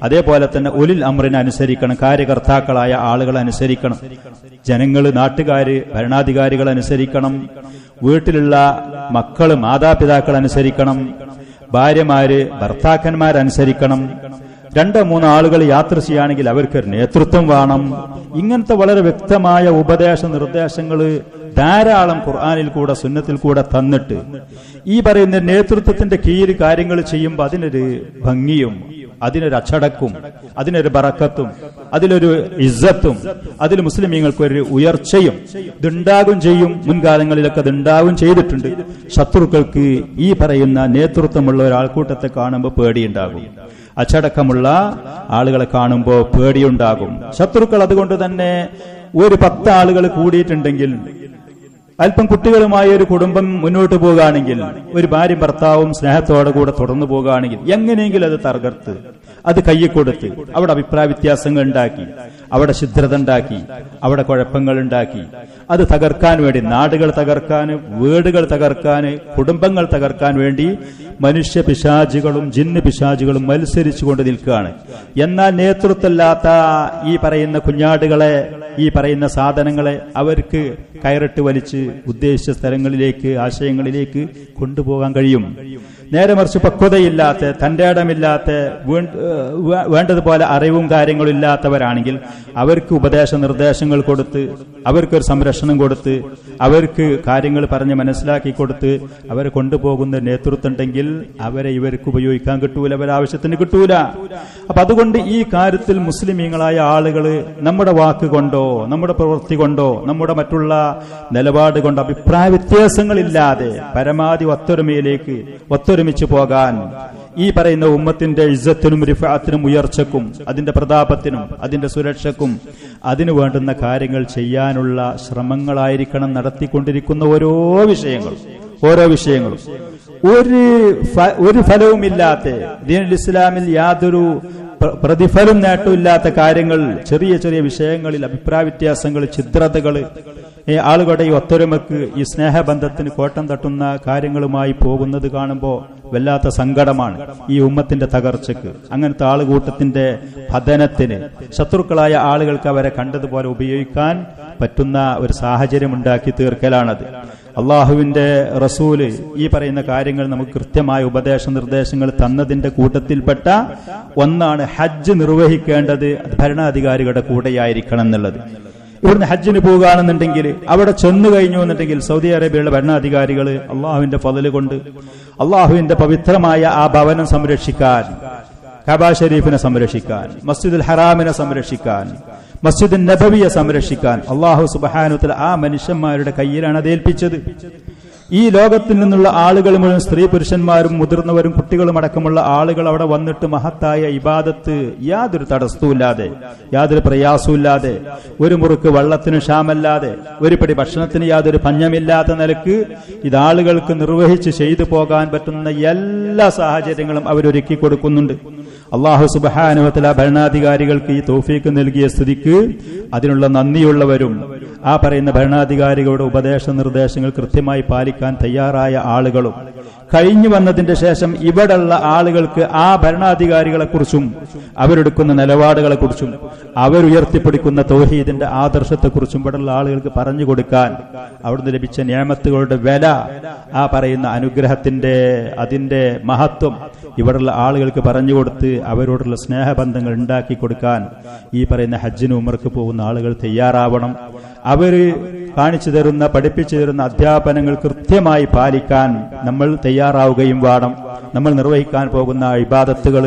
അതേപോലെ തന്നെ ഉലിൽ അംറിനെ അനുസരിക്കണം, കാര്യകർത്താക്കളായ ആളുകൾ അനുസരിക്കണം, ജനങ്ങൾ നാട്ടുകാര് ഭരണാധികാരികൾ അനുസരിക്കണം, വീട്ടിലുള്ള മക്കള് മാതാപിതാക്കൾ അനുസരിക്കണം, ഭാര്യമാര് ഭർത്താക്കന്മാരനുസരിക്കണം, 2-3 ആളുകൾ യാത്ര ചെയ്യുകയാണെങ്കിൽ അവർക്ക് നേതൃത്വം വേണം. ഇങ്ങനത്തെ വളരെ വ്യക്തമായ ഉപദേശ നിർദ്ദേശങ്ങൾ ധാരാളം ഖുർആനിൽ കൂടെ സുന്നത്തിൽ കൂടെ തന്നിട്ട് ഈ പറയുന്ന നേതൃത്വത്തിന്റെ കീഴിൽ കാര്യങ്ങൾ ചെയ്യുമ്പോൾ അതിനൊരു ഭംഗിയും അതിനൊരു അച്ചടക്കും അതിനൊരു ബറക്കത്തും അതിലൊരു ഇസ്സത്തും അതിൽ മുസ്ലിമീങ്ങൾക്ക് ഒരു ഉയർച്ചയും ഇതുണ്ടാകും ചെയ്യും. മുൻകാലങ്ങളിലൊക്കെ ഇതുണ്ടാവും ചെയ്തിട്ടുണ്ട്. ശത്രുക്കൾക്ക് ഈ പറയുന്ന നേതൃത്വമുള്ള ഒരാൾക്കൂട്ടത്തെ കാണുമ്പോൾ പേടിയുണ്ടാകും. അച്ചടക്കമുള്ള ആളുകളെ കാണുമ്പോൾ പേടിയുണ്ടാകും. ശത്രുക്കൾ അതുകൊണ്ട് തന്നെ ഒരു 10 ആളുകൾ കൂടിയിട്ടുണ്ടെങ്കിൽ, അല്പം കുട്ടികളുമായ ഒരു കുടുംബം മുന്നോട്ട് പോകുകയാണെങ്കിൽ, ഒരു ഭാര്യയും ഭർത്താവും സ്നേഹത്തോടെ കൂടെ തുടർന്നു പോകുകയാണെങ്കിൽ എങ്ങനെയെങ്കിലും അത് തകർത്ത് അത് കയ്യെക്കൊടുത്ത് അവിടെ അഭിപ്രായ വ്യത്യാസങ്ങൾ ഉണ്ടാക്കി, അവിടെ ഛിദ്രത ഉണ്ടാക്കി, അവിടെ കുഴപ്പങ്ങൾ ഉണ്ടാക്കി, അത് തകർക്കാൻ വേണ്ടി, നാടുകൾ തകർക്കാൻ, വീടുകൾ തകർക്കാൻ, കുടുംബങ്ങൾ തകർക്കാൻ വേണ്ടി മനുഷ്യ പിശാചുകളും ജിന്ന് പിശാചുകളും മത്സരിച്ചു കൊണ്ട് നിൽക്കുകയാണ്. എന്നാൽ നേതൃത്വമില്ലാത്ത ഈ പറയുന്ന കുഞ്ഞാടുകളെ, ഈ പറയുന്ന സാധനങ്ങളെ അവർക്ക് കയറിട്ട് വലിച്ച് ഉദ്ദേശിച്ച സ്ഥലങ്ങളിലേക്ക്, ആശയങ്ങളിലേക്ക് കൊണ്ടുപോകാൻ കഴിയും. നേരെ മറിച്ച് പക്വതയില്ലാത്ത, തന്റെ ഇടമില്ലാത്ത, വേണ്ടതുപോലെ അറിവും കാര്യങ്ങളും ഇല്ലാത്തവരാണെങ്കിൽ അവർക്ക് ഉപദേശ നിർദ്ദേശങ്ങൾ കൊടുത്ത്, അവർക്കൊരു സംരക്ഷണം കൊടുത്ത്, അവർക്ക് കാര്യങ്ങൾ പറഞ്ഞ് മനസ്സിലാക്കി കൊടുത്ത് അവരെ കൊണ്ടുപോകുന്ന നേതൃത്വം ഉണ്ടെങ്കിൽ അവരെ ഇവർക്ക് ഉപയോഗിക്കാൻ കിട്ടൂല, അവരാവശ്യത്തിന് കിട്ടൂല. അപ്പൊ അതുകൊണ്ട് ഈ കാര്യത്തിൽ മുസ്ലിമീങ്ങളായ ആളുകൾ നമ്മുടെ വാക്ക് കൊണ്ടോ നമ്മുടെ പ്രവൃത്തി കൊണ്ടോ നമ്മുടെ മറ്റുള്ള നിലപാട് കൊണ്ടോ അഭിപ്രായ വ്യത്യാസങ്ങളില്ലാതെ പരമാവധി ഒത്തൊരുമിച്ച് പോകാൻ, ഈ പറയുന്ന ഉമ്മത്തിന്റെ ഇസ്സത്തിനും റിഫഅത്തിനും ഉയർച്ചക്കും അതിന്റെ പ്രതാപത്തിനും അതിന്റെ സുരക്ഷക്കും അതിനു വേണ്ടുന്ന കാര്യങ്ങൾ ചെയ്യാനുള്ള ശ്രമങ്ങളായിരിക്കണം നടത്തിക്കൊണ്ടിരിക്കുന്ന ഓരോ വിഷയങ്ങളും ഒരു ഫലവുമില്ലാത്ത, ദീനുൽ ഇസ്ലാമിൽ യാതൊരു പ്രതിഫലം നേട്ടമില്ലാത്ത കാര്യങ്ങൾ, ചെറിയ ചെറിയ വിഷയങ്ങളിൽ അഭിപ്രായ വ്യത്യാസങ്ങൾ, ഛിദ്രതകൾ, ആളുകളുടെ ഈ ഒത്തൊരുമക്ക്, ഈ സ്നേഹബന്ധത്തിന് കോട്ടം തട്ടുന്ന കാര്യങ്ങളുമായി പോകുന്നത് കാണുമ്പോൾ വല്ലാത്ത സങ്കടമാണ്. ഈ ഉമ്മത്തിന്റെ തകർച്ചക്ക്, അങ്ങനത്തെ ആളുകൂട്ടത്തിന്റെ പതനത്തിന്, ശത്രുക്കളായ ആളുകൾക്ക് അവരെ കണ്ടതുപോലെ ഉപയോഗിക്കാൻ പറ്റുന്ന ഒരു സാഹചര്യം ഉണ്ടാക്കി തീർക്കലാണത്. അള്ളാഹുവിന്റെ റസൂല് ഈ പറയുന്ന കാര്യങ്ങൾ നമുക്ക് കൃത്യമായ ഉപദേശ നിർദ്ദേശങ്ങൾ തന്നതിന്റെ കൂട്ടത്തിൽപ്പെട്ട ഒന്നാണ് ഹജ്ജ് നിർവഹിക്കേണ്ടത് ഭരണാധികാരികളുടെ കൂടെയായിരിക്കണം എന്നുള്ളത്. ഇവിടുന്ന് ഹജ്ജിന് പോകുകയാണെന്നുണ്ടെങ്കിൽ അവിടെ ചെന്നു കഴിഞ്ഞു എന്നുണ്ടെങ്കിൽ സൗദി അറേബ്യയിലെ ഭരണാധികാരികൾ അള്ളാഹുവിന്റെ ഫള് കൊണ്ട് അള്ളാഹുവിന്റെ പവിത്രമായ ആ ഭവനം സംരക്ഷിക്കാൻ, കഅബ ഷരീഫിനെ സംരക്ഷിക്കാൻ, മസ്ജിദുൽ ഹറാമിനെ സംരക്ഷിക്കാൻ, മസ്ജിദുൻ നബവിയെ സംരക്ഷിക്കാൻ അള്ളാഹു സുബ്ഹാനഹു വ തആല ആ മനുഷ്യന്മാരുടെ കയ്യിലാണ് അത് ഏൽപ്പിച്ചത്. ഈ ലോകത്തിൽ നിന്നുള്ള ആളുകൾ മുഴുവൻ, സ്ത്രീ പുരുഷന്മാരും മുതിർന്നവരും കുട്ടികളും അടക്കമുള്ള ആളുകൾ അവിടെ വന്നിട്ട് മഹത്തായ ഇബാദത്ത് യാതൊരു തടസ്സവുമില്ലാതെ, യാതൊരു പ്രയാസവുമില്ലാതെ, ഒരു മുറുക്ക് വെള്ളത്തിന് ക്ഷാമല്ലാതെ, ഒരു പിടി ഭക്ഷണത്തിന് യാതൊരു പഞ്ഞമില്ലാത്ത നിലക്ക് ഇതാളുകൾക്ക് നിർവഹിച്ച് ചെയ്തു പോകാൻ പറ്റുന്ന എല്ലാ സാഹചര്യങ്ങളും അവരൊരുക്കി കൊടുക്കുന്നുണ്ട്. അല്ലാഹു സുബ്ഹാനഹു വ തആല ഭരണാധികാരികൾക്ക് ഈ തൗഫീക്ക് നൽകിയ സ്ഥിതിക്ക് അതിനുള്ള നന്ദിയുള്ളവരും ആ പറയുന്ന ഭരണാധികാരികളുടെ ഉപദേശ നിർദ്ദേശങ്ങൾ കൃത്യമായി പാലിക്കാൻ തയ്യാറായ ആളുകളും കഴിഞ്ഞു വന്നതിന്റെ ശേഷം ഇവിടെയുള്ള ആളുകൾക്ക് ആ ഭരണാധികാരികളെക്കുറിച്ചും അവരെടുക്കുന്ന നിലപാടുകളെക്കുറിച്ചും അവരുയർത്തിപ്പിടിക്കുന്ന തൗഹീദിന്റെ ആദർശത്തെക്കുറിച്ചും ഇവിടെയുള്ള ആളുകൾക്ക് പറഞ്ഞു കൊടുക്കാൻ അവിടുന്ന് ലഭിച്ച നിഅമത്തുകളുടെ വില, ആ പറയുന്ന അനുഗ്രഹത്തിന്റെ അതിന്റെ മഹത്വം ഇവിടെയുള്ള ആളുകൾക്ക് പറഞ്ഞുകൊടുത്ത് അവരോടുള്ള സ്നേഹബന്ധങ്ങൾ ഉണ്ടാക്കി കൊടുക്കാൻ ഈ പറയുന്ന ഹജ്ജിന് ഉംറക്ക് പോകുന്ന ആളുകൾ തയ്യാറാവണം. അവര് കാണിച്ചു തരുന്ന, പഠിപ്പിച്ചു തരുന്ന അധ്യാപനങ്ങൾ കൃത്യമായി പാലിക്കാൻ നമ്മൾ തയ്യാറാവുകയും വേണം. നമ്മൾ നിർവഹിക്കാൻ പോകുന്ന ഇബാദത്തുകൾ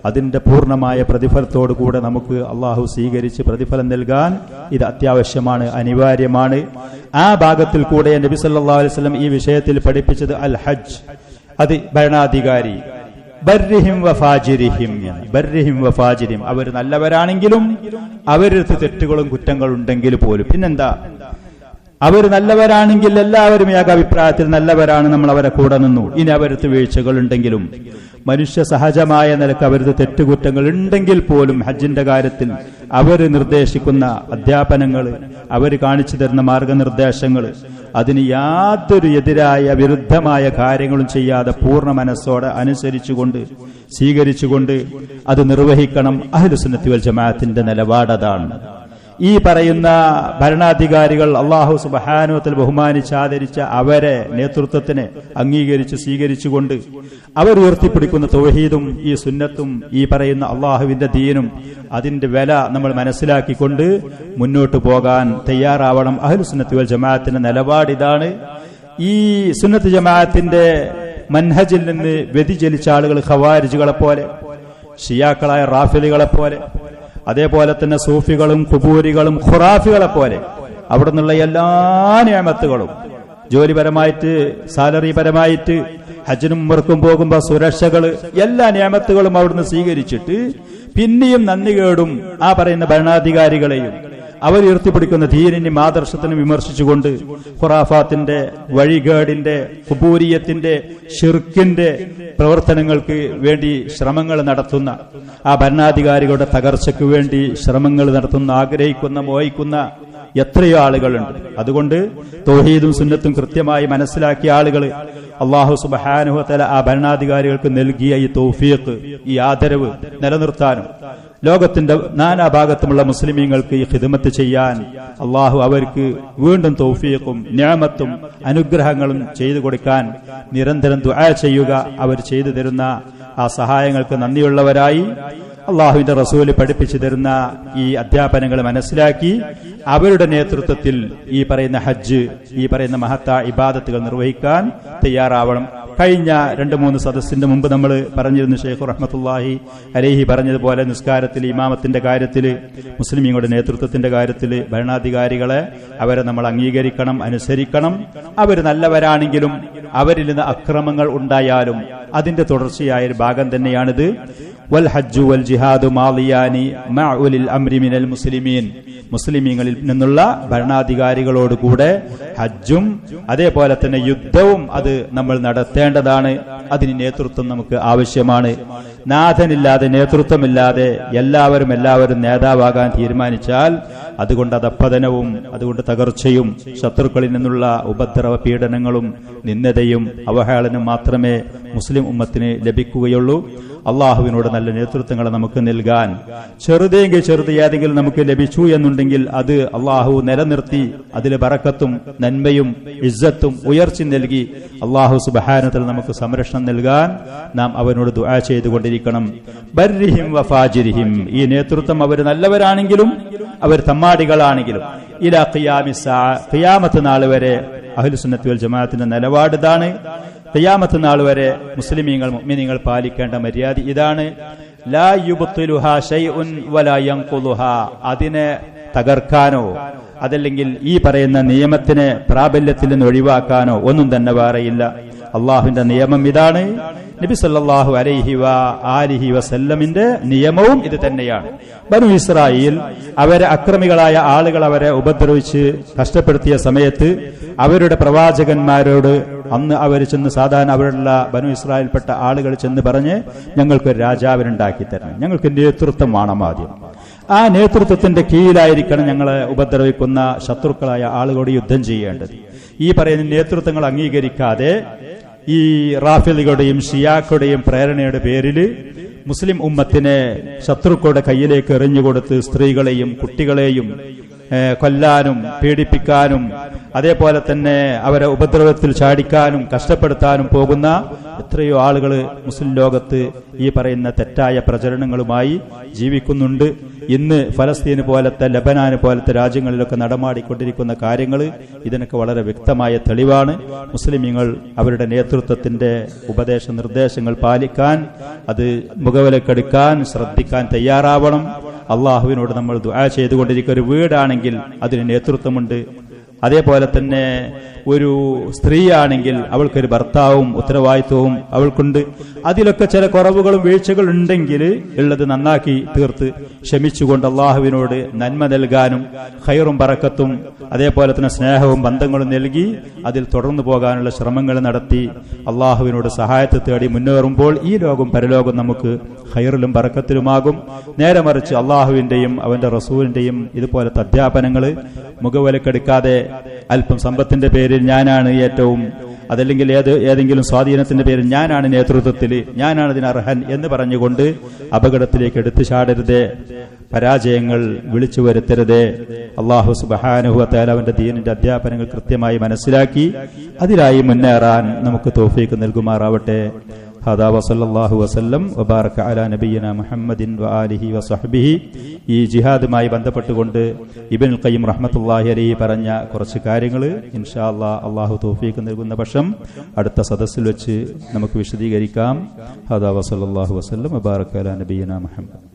അതിന്റെ പൂർണ്ണമായ പ്രതിഫലത്തോടു കൂടെ നമുക്ക് അള്ളാഹു സ്വീകരിച്ച് പ്രതിഫലം നൽകാൻ ഇത് അത്യാവശ്യമാണ്, അനിവാര്യമാണ്. ആ ഭാഗത്തിൽ കൂടെ നബി സല്ലല്ലാഹു അലൈഹി വസല്ലം ഈ വിഷയത്തിൽ പഠിപ്പിച്ചത് അൽ ഹജ്ജ്, അത് ഭരണാധികാരി ബർരിഹിം വഫാജിരിഹിം, ബർരിഹിം വഫാജിരിഹിം, അവർ നല്ലവരാണെങ്കിലും അവരടുത്ത് തെറ്റുകളും കുറ്റങ്ങളും ഉണ്ടെങ്കിൽ പോലും. പിന്നെന്താ, അവർ നല്ലവരാണെങ്കിൽ എല്ലാവരും ഏകാഭിപ്രായത്തിൽ നല്ലവരാണ്, നമ്മൾ അവരെ കൂടെ നിന്നു. ഇനി അവരടുത്ത് വീഴ്ചകൾ ഉണ്ടെങ്കിലും മനുഷ്യ സഹജമായ നിലക്ക് അവരത് തെറ്റുകുറ്റങ്ങൾ ഉണ്ടെങ്കിൽ പോലും ഹജ്ജിന്റെ കാര്യത്തിൽ അവർ നിർദ്ദേശിക്കുന്ന അധ്യാപനങ്ങൾ, അവർ കാണിച്ചു തരുന്ന മാർഗനിർദ്ദേശങ്ങൾ, അതിന് യാതൊരു എതിരായ വിരുദ്ധമായ കാര്യങ്ങളും ചെയ്യാതെ പൂർണ്ണ മനസ്സോടെ അനുസരിച്ചുകൊണ്ട് സ്വീകരിച്ചുകൊണ്ട് അത് നിർവഹിക്കണം. അഹ്ലുസുന്നത്തി വൽ ജമാഅത്തിന്റെ നിലപാടതാണ്. ഈ പറയുന്ന ഭരണാധികാരികൾ അല്ലാഹു സുബ്ഹാനഹു വ തആല ബഹുമാനിച്ച് ആദരിച്ച അവരെ നേതൃത്വത്തിനെ അംഗീകരിച്ച് സ്വീകരിച്ചുകൊണ്ട് അവർ ഉയർത്തിപ്പിടിക്കുന്ന തൗഹീദും ഈ സുന്നത്തും ഈ പറയുന്ന അള്ളാഹുവിന്റെ ദീനും അതിന്റെ വില നമ്മൾ മനസ്സിലാക്കിക്കൊണ്ട് മുന്നോട്ട് പോകാൻ തയ്യാറാവണം. അഹ്ലുസുന്നത്തി വൽ ജമാഅത്തിന്റെ നിലപാടിതാണ്. ഈ സുന്നത്ത് ജമാഅത്തിന്റെ മൻഹജിൽ നിന്ന് വ്യതിചലിച്ച ആളുകൾ ഖവാരിജുകളെ പോലെ, ഷിയാക്കളായ റാഫിലികളെ പോലെ, അതേപോലെ തന്നെ സൂഫികളും ഖുബൂരികളും ഖുറാഫികളെ പോലെ അവിടെ നിന്നുള്ള എല്ലാ നിഅമത്തുകളും ജോലിപരമായിട്ട്, സാലറി പരമായിട്ട്, ഹജ്ജിനും ഉംറക്കും പോകുമ്പോ സുരക്ഷകള്, എല്ലാ നിഅമത്തുകളും അവിടുന്ന് സ്വീകരിച്ചിട്ട് പിന്നെയും നന്ദികേടും ആ പറയുന്ന ഭരണാധികാരികളെയും അവർ ഉയർത്തിപ്പിടിക്കുന്ന ദീനിനും ആദർശത്തിനും വിമർശിച്ചുകൊണ്ട് ഖുറാഫാത്തിന്റെ, വഴികേടിന്റെ, ഖുബൂരിയത്തിന്റെ, ഷിർക്കിന്റെ പ്രവർത്തനങ്ങൾക്ക് വേണ്ടി ശ്രമങ്ങൾ നടത്തുന്ന, ആ ഭരണാധികാരികളുടെ തകർച്ചയ്ക്ക് വേണ്ടി ശ്രമങ്ങൾ നടത്തുന്ന, ആഗ്രഹിക്കുന്ന, മോഹിക്കുന്ന എത്രയോ ആളുകളുണ്ട്. അതുകൊണ്ട് തൗഹീദും സുന്നത്തും കൃത്യമായി മനസ്സിലാക്കിയ ആളുകൾ അല്ലാഹു സുബ്ഹാനഹു വ തആല ആ ഭരണാധികാരികൾക്ക് നൽകിയ ഈ തൗഫീഖ്, ഈ ആദരവ് നിലനിർത്താനും ലോകത്തിന്റെ നാനാഭാഗത്തുമുള്ള മുസ്ലിമീങ്ങൾക്ക് ഈ ഖിദ്മത്ത് ചെയ്യാൻ അള്ളാഹു അവർക്ക് വീണ്ടും തൗഫീഖും നിഅമത്തും അനുഗ്രഹങ്ങളും ചെയ്തു കൊടുക്കാൻ നിരന്തരം ദുആ ചെയ്യുക. അവർ ചെയ്തു തരുന്ന ആ സഹായങ്ങൾക്ക് നന്ദിയുള്ളവരായി അള്ളാഹുവിന്റെ റസൂല് പഠിപ്പിച്ചു തരുന്ന ഈ അധ്യാപനങ്ങൾ മനസ്സിലാക്കി അവരുടെ നേതൃത്വത്തിൽ ഈ പറയുന്ന ഹജ്ജ്, ഈ പറയുന്ന മഹത്താ ഇബാദത്തുകൾ നിർവഹിക്കാൻ തയ്യാറാവണം. കഴിഞ്ഞ 2-3 സദസ്സിന്റെ മുമ്പ് നമ്മൾ പറഞ്ഞിരുന്നു, ഷെയ്ഖ് റഹ്മത്തുള്ളാഹി അലൈഹി പറഞ്ഞതുപോലെ നിസ്കാരത്തിൽ, ഇമാമത്തിന്റെ കാര്യത്തിൽ, മുസ്ലിമീങ്ങളുടെ നേതൃത്വത്തിന്റെ കാര്യത്തിൽ ഭരണാധികാരികളെ അവരെ നമ്മൾ അംഗീകരിക്കണം, അനുസരിക്കണം. അവർ നല്ലവരാണെങ്കിലും അവരിൽ നിന്ന് അക്രമങ്ങൾ ഉണ്ടായാലും അതിന്റെ തുടർച്ചയായ ഒരു ഭാഗം തന്നെയാണിത്. വൽ ഹജ്ജു വൽ ജിഹാദു മാളിയാനി മഅ ഉലിൽ അംരി മിനൽ മുസ്ലിമീൻ, മുസ്ലിമീങ്ങളിൽ നിന്നുള്ള ഭരണാധികാരികളോടുകൂടെ ഹജ്ജും അതേപോലെ തന്നെ യുദ്ധവും അത് നമ്മൾ നടത്തേണ്ടതാണ്. അതിന് നേതൃത്വം നമുക്ക് ആവശ്യമാണ്. നാഥനില്ലാതെ, നേതൃത്വമില്ലാതെ എല്ലാവരും നേതാവാകാൻ തീരുമാനിച്ചാൽ അതുകൊണ്ട് അധപ്പതനവും, അതുകൊണ്ട് തകർച്ചയും, ശത്രുക്കളിൽ നിന്നുള്ള ഉപദ്രവ പീഡനങ്ങളും നിന്ദതയും അവഹേളനം മാത്രമേ മുസ്ലിം ഉമ്മത്തിന് ലഭിക്കുകയുള്ളൂ. അള്ളാഹുവിനോട് നല്ല നേതൃത്വങ്ങളെ നമുക്ക് നൽകാൻ, ചെറുതെങ്കിൽ ചെറുത് ഏതെങ്കിലും നമുക്ക് ലഭിച്ചു എന്നുണ്ടെങ്കിൽ അത് അള്ളാഹു നിലനിർത്തി അതിലെ ബറക്കത്തും നന്മയും ഇസ്സത്തും ഉയർച്ച നൽകി അള്ളാഹു സുബ്ഹാനഹു വ തആല നമുക്ക് സംരക്ഷണം നൽകാൻ നാം അവനോട് ദുആ ചെയ്തുകൊണ്ടിരിക്കണം. ബർരിഹിം വഫാജിരിഹിം, ഈ നേതൃത്വം അവർ നല്ലവരാണെങ്കിലും അവർ തമ്മാടികളാണെങ്കിലും ഇലാ ഖിയാമിസ്സാ, ഖിയാമത്ത് നാൾ വരെ അഹ്ലുസുന്നത്തി വൽ ജമാഅത്തിന്റെ നിലപാട് ഇതാണ്. ഖിയാമത്ത് നാൾ വരെ മുസ്ലിമീങ്ങൾ മുഅ്മിനീങ്ങൾ പാലിക്കേണ്ട മര്യാദ ഇതാണ്. ലാ യുബ്തിലുഹാ ശൈഉൻ വലാ യൻഖുലുഹാ, അതിനെ തകർക്കാനോ അതല്ലെങ്കിൽ ഈ പറയുന്ന നിയമത്തിനെ പ്രാബല്യത്തിൽ നിന്ന് ഒഴിവാക്കാനോ ഒന്നും തന്നെ വേറെയില്ല. അള്ളാഹുവിന്റെ നിയമം ഇതാണ്. നബി സല്ലല്ലാഹു അലൈഹി ആലിഹി വസല്ലമിന്റെ നിയമവും ഇത് തന്നെയാണ്. ബനു ഇസ്രായേൽ അവരെ അക്രമികളായ ആളുകൾ അവരെ ഉപദ്രവിച്ച് കഷ്ടപ്പെടുത്തിയ സമയത്ത് അവരുടെ പ്രവാചകന്മാരോട് അന്ന് അവർ ചെന്ന് സാധാരണ അവരുള്ള ബനു ഇസ്രായേൽപ്പെട്ട ആളുകൾ ചെന്ന് പറഞ്ഞ് ഞങ്ങൾക്കൊരു രാജാവിനുണ്ടാക്കി തരണം, ഞങ്ങൾക്ക് നേതൃത്വം വേണം ആദ്യം, ആ നേതൃത്വത്തിന്റെ കീഴിലായിരിക്കണം ഞങ്ങളെ ഉപദ്രവിക്കുന്ന ശത്രുക്കളായ ആളുകളോട് യുദ്ധം ചെയ്യേണ്ടത്. ഈ പറയുന്ന നേതൃത്വങ്ങൾ അംഗീകരിക്കാതെ ഈ റാഫിലുകളുടെയും ഷിയാക്കളുടെയും പ്രേരണയുടെ പേരിൽ മുസ്ലിം ഉമ്മത്തിനെ ശത്രുക്കളുടെ കയ്യിലേക്ക് എറിഞ്ഞുകൊടുത്ത് സ്ത്രീകളെയും കുട്ടികളെയും കൊല്ലാനും പീഡിപ്പിക്കാനും അതേപോലെ തന്നെ അവരെ ഉപദ്രവത്തിൽ ചാടിക്കാനും കഷ്ടപ്പെടുത്താനും പോകുന്ന എത്രയോ ആളുകൾ മുസ്ലിം ലോകത്ത് ഈ പറയുന്ന തെറ്റായ പ്രചരണങ്ങളുമായി ജീവിക്കുന്നുണ്ട്. ഇന്ന് ഫലസ്തീന് പോലത്തെ ലബനാന് പോലത്തെ രാജ്യങ്ങളിലൊക്കെ നടമാടിക്കൊണ്ടിരിക്കുന്ന കാര്യങ്ങൾ ഇതിനൊക്കെ വളരെ വ്യക്തമായ തെളിവാണ്. മുസ്ലിമീങ്ങൾ അവരുടെ നേതൃത്വത്തിന്റെ ഉപദേശ നിർദ്ദേശങ്ങൾ പാലിക്കാൻ, അത് മുഖവിലക്കെടുക്കാൻ ശ്രദ്ധിക്കാൻ തയ്യാറാവണം. അള്ളാഹുവിനോട് നമ്മൾ ദുആ ചെയ്തുകൊണ്ടിരിക്കുന്ന ഒരു വീടാണെങ്കിൽ അതിന് നേതൃത്വമുണ്ട്. അതേപോലെ തന്നെ ഒരു സ്ത്രീയാണെങ്കിൽ അവൾക്കൊരു ഭർത്താവും ഉത്തരവാദിത്വവും അവൾക്കുണ്ട്. അതിലൊക്കെ ചില കുറവുകളും വീഴ്ചകൾ ഉണ്ടെങ്കിൽ ഉള്ളത് നന്നാക്കി തീർത്ത് ക്ഷമിച്ചുകൊണ്ട് അള്ളാഹുവിനോട് നന്മ നൽകാനും ഖൈറും ബറക്കത്തും അതേപോലെ തന്നെ സ്നേഹവും ബന്ധങ്ങളും നൽകി അതിൽ തുടർന്നു പോകാനുള്ള ശ്രമങ്ങൾ നടത്തി അള്ളാഹുവിനോട് സഹായത്തെ തേടി മുന്നേറുമ്പോൾ ഈ ലോകം പരലോകം നമുക്ക് ഖൈറിലും ബറക്കത്തിലുമാകും. നേരെ മറിച്ച് അള്ളാഹുവിന്റെയും അവന്റെ റസൂലിന്റെയും ഇതുപോലത്തെ അധ്യാപനങ്ങൾ മുഖവിലക്കെടുക്കാതെ അല്പം സമ്പത്തിന്റെ പേരിൽ ഞാനാണ് ഏറ്റവും, അതല്ലെങ്കിൽ ഏതെങ്കിലും സ്വാധീനത്തിന്റെ പേരിൽ ഞാനാണ് നേതൃത്വത്തിൽ, ഞാനാണ് ഇതിന് അർഹൻ എന്ന് പറഞ്ഞുകൊണ്ട് അപകടത്തിലേക്ക് എടുത്തു ചാടരുതേ, പരാജയങ്ങൾ വിളിച്ചു വരുത്തരുതേ. അല്ലാഹു സുബ്ഹാനഹു വ തആല അവന്റെ ദീനിന്റെ അധ്യാപനങ്ങൾ കൃത്യമായി മനസ്സിലാക്കി അതിലായി മുന്നേറാൻ നമുക്ക് തൗഫീഖ് നൽകുമാറാവട്ടെ. ഹദാ വസല്ലല്ലാഹു വസല്ലം വബാറക അലാ നബിയിന മുഹമ്മദിൻ വആലിഹി വസഹ്ബിഹി. ഈ ജിഹാദുമായി ബന്ധപ്പെട്ടുകൊണ്ട് ഇബ്നുൽ ഖയ്യിം റഹ്മത്തുള്ളാഹി അലൈഹി പറഞ്ഞ കുറച്ച് കാര്യങ്ങൾ ഇൻഷാ അല്ലാഹ് അല്ലാഹു തൗഫീഖ് നൽകുന്ന പക്ഷം അടുത്ത സദസ്സിൽ വെച്ച് നമുക്ക് വിശദീകരിക്കാം. ഹദാ വസല്ലല്ലാഹു വസല്ലം വബാറക അലാ നബിയിന മുഹമ്മദ്.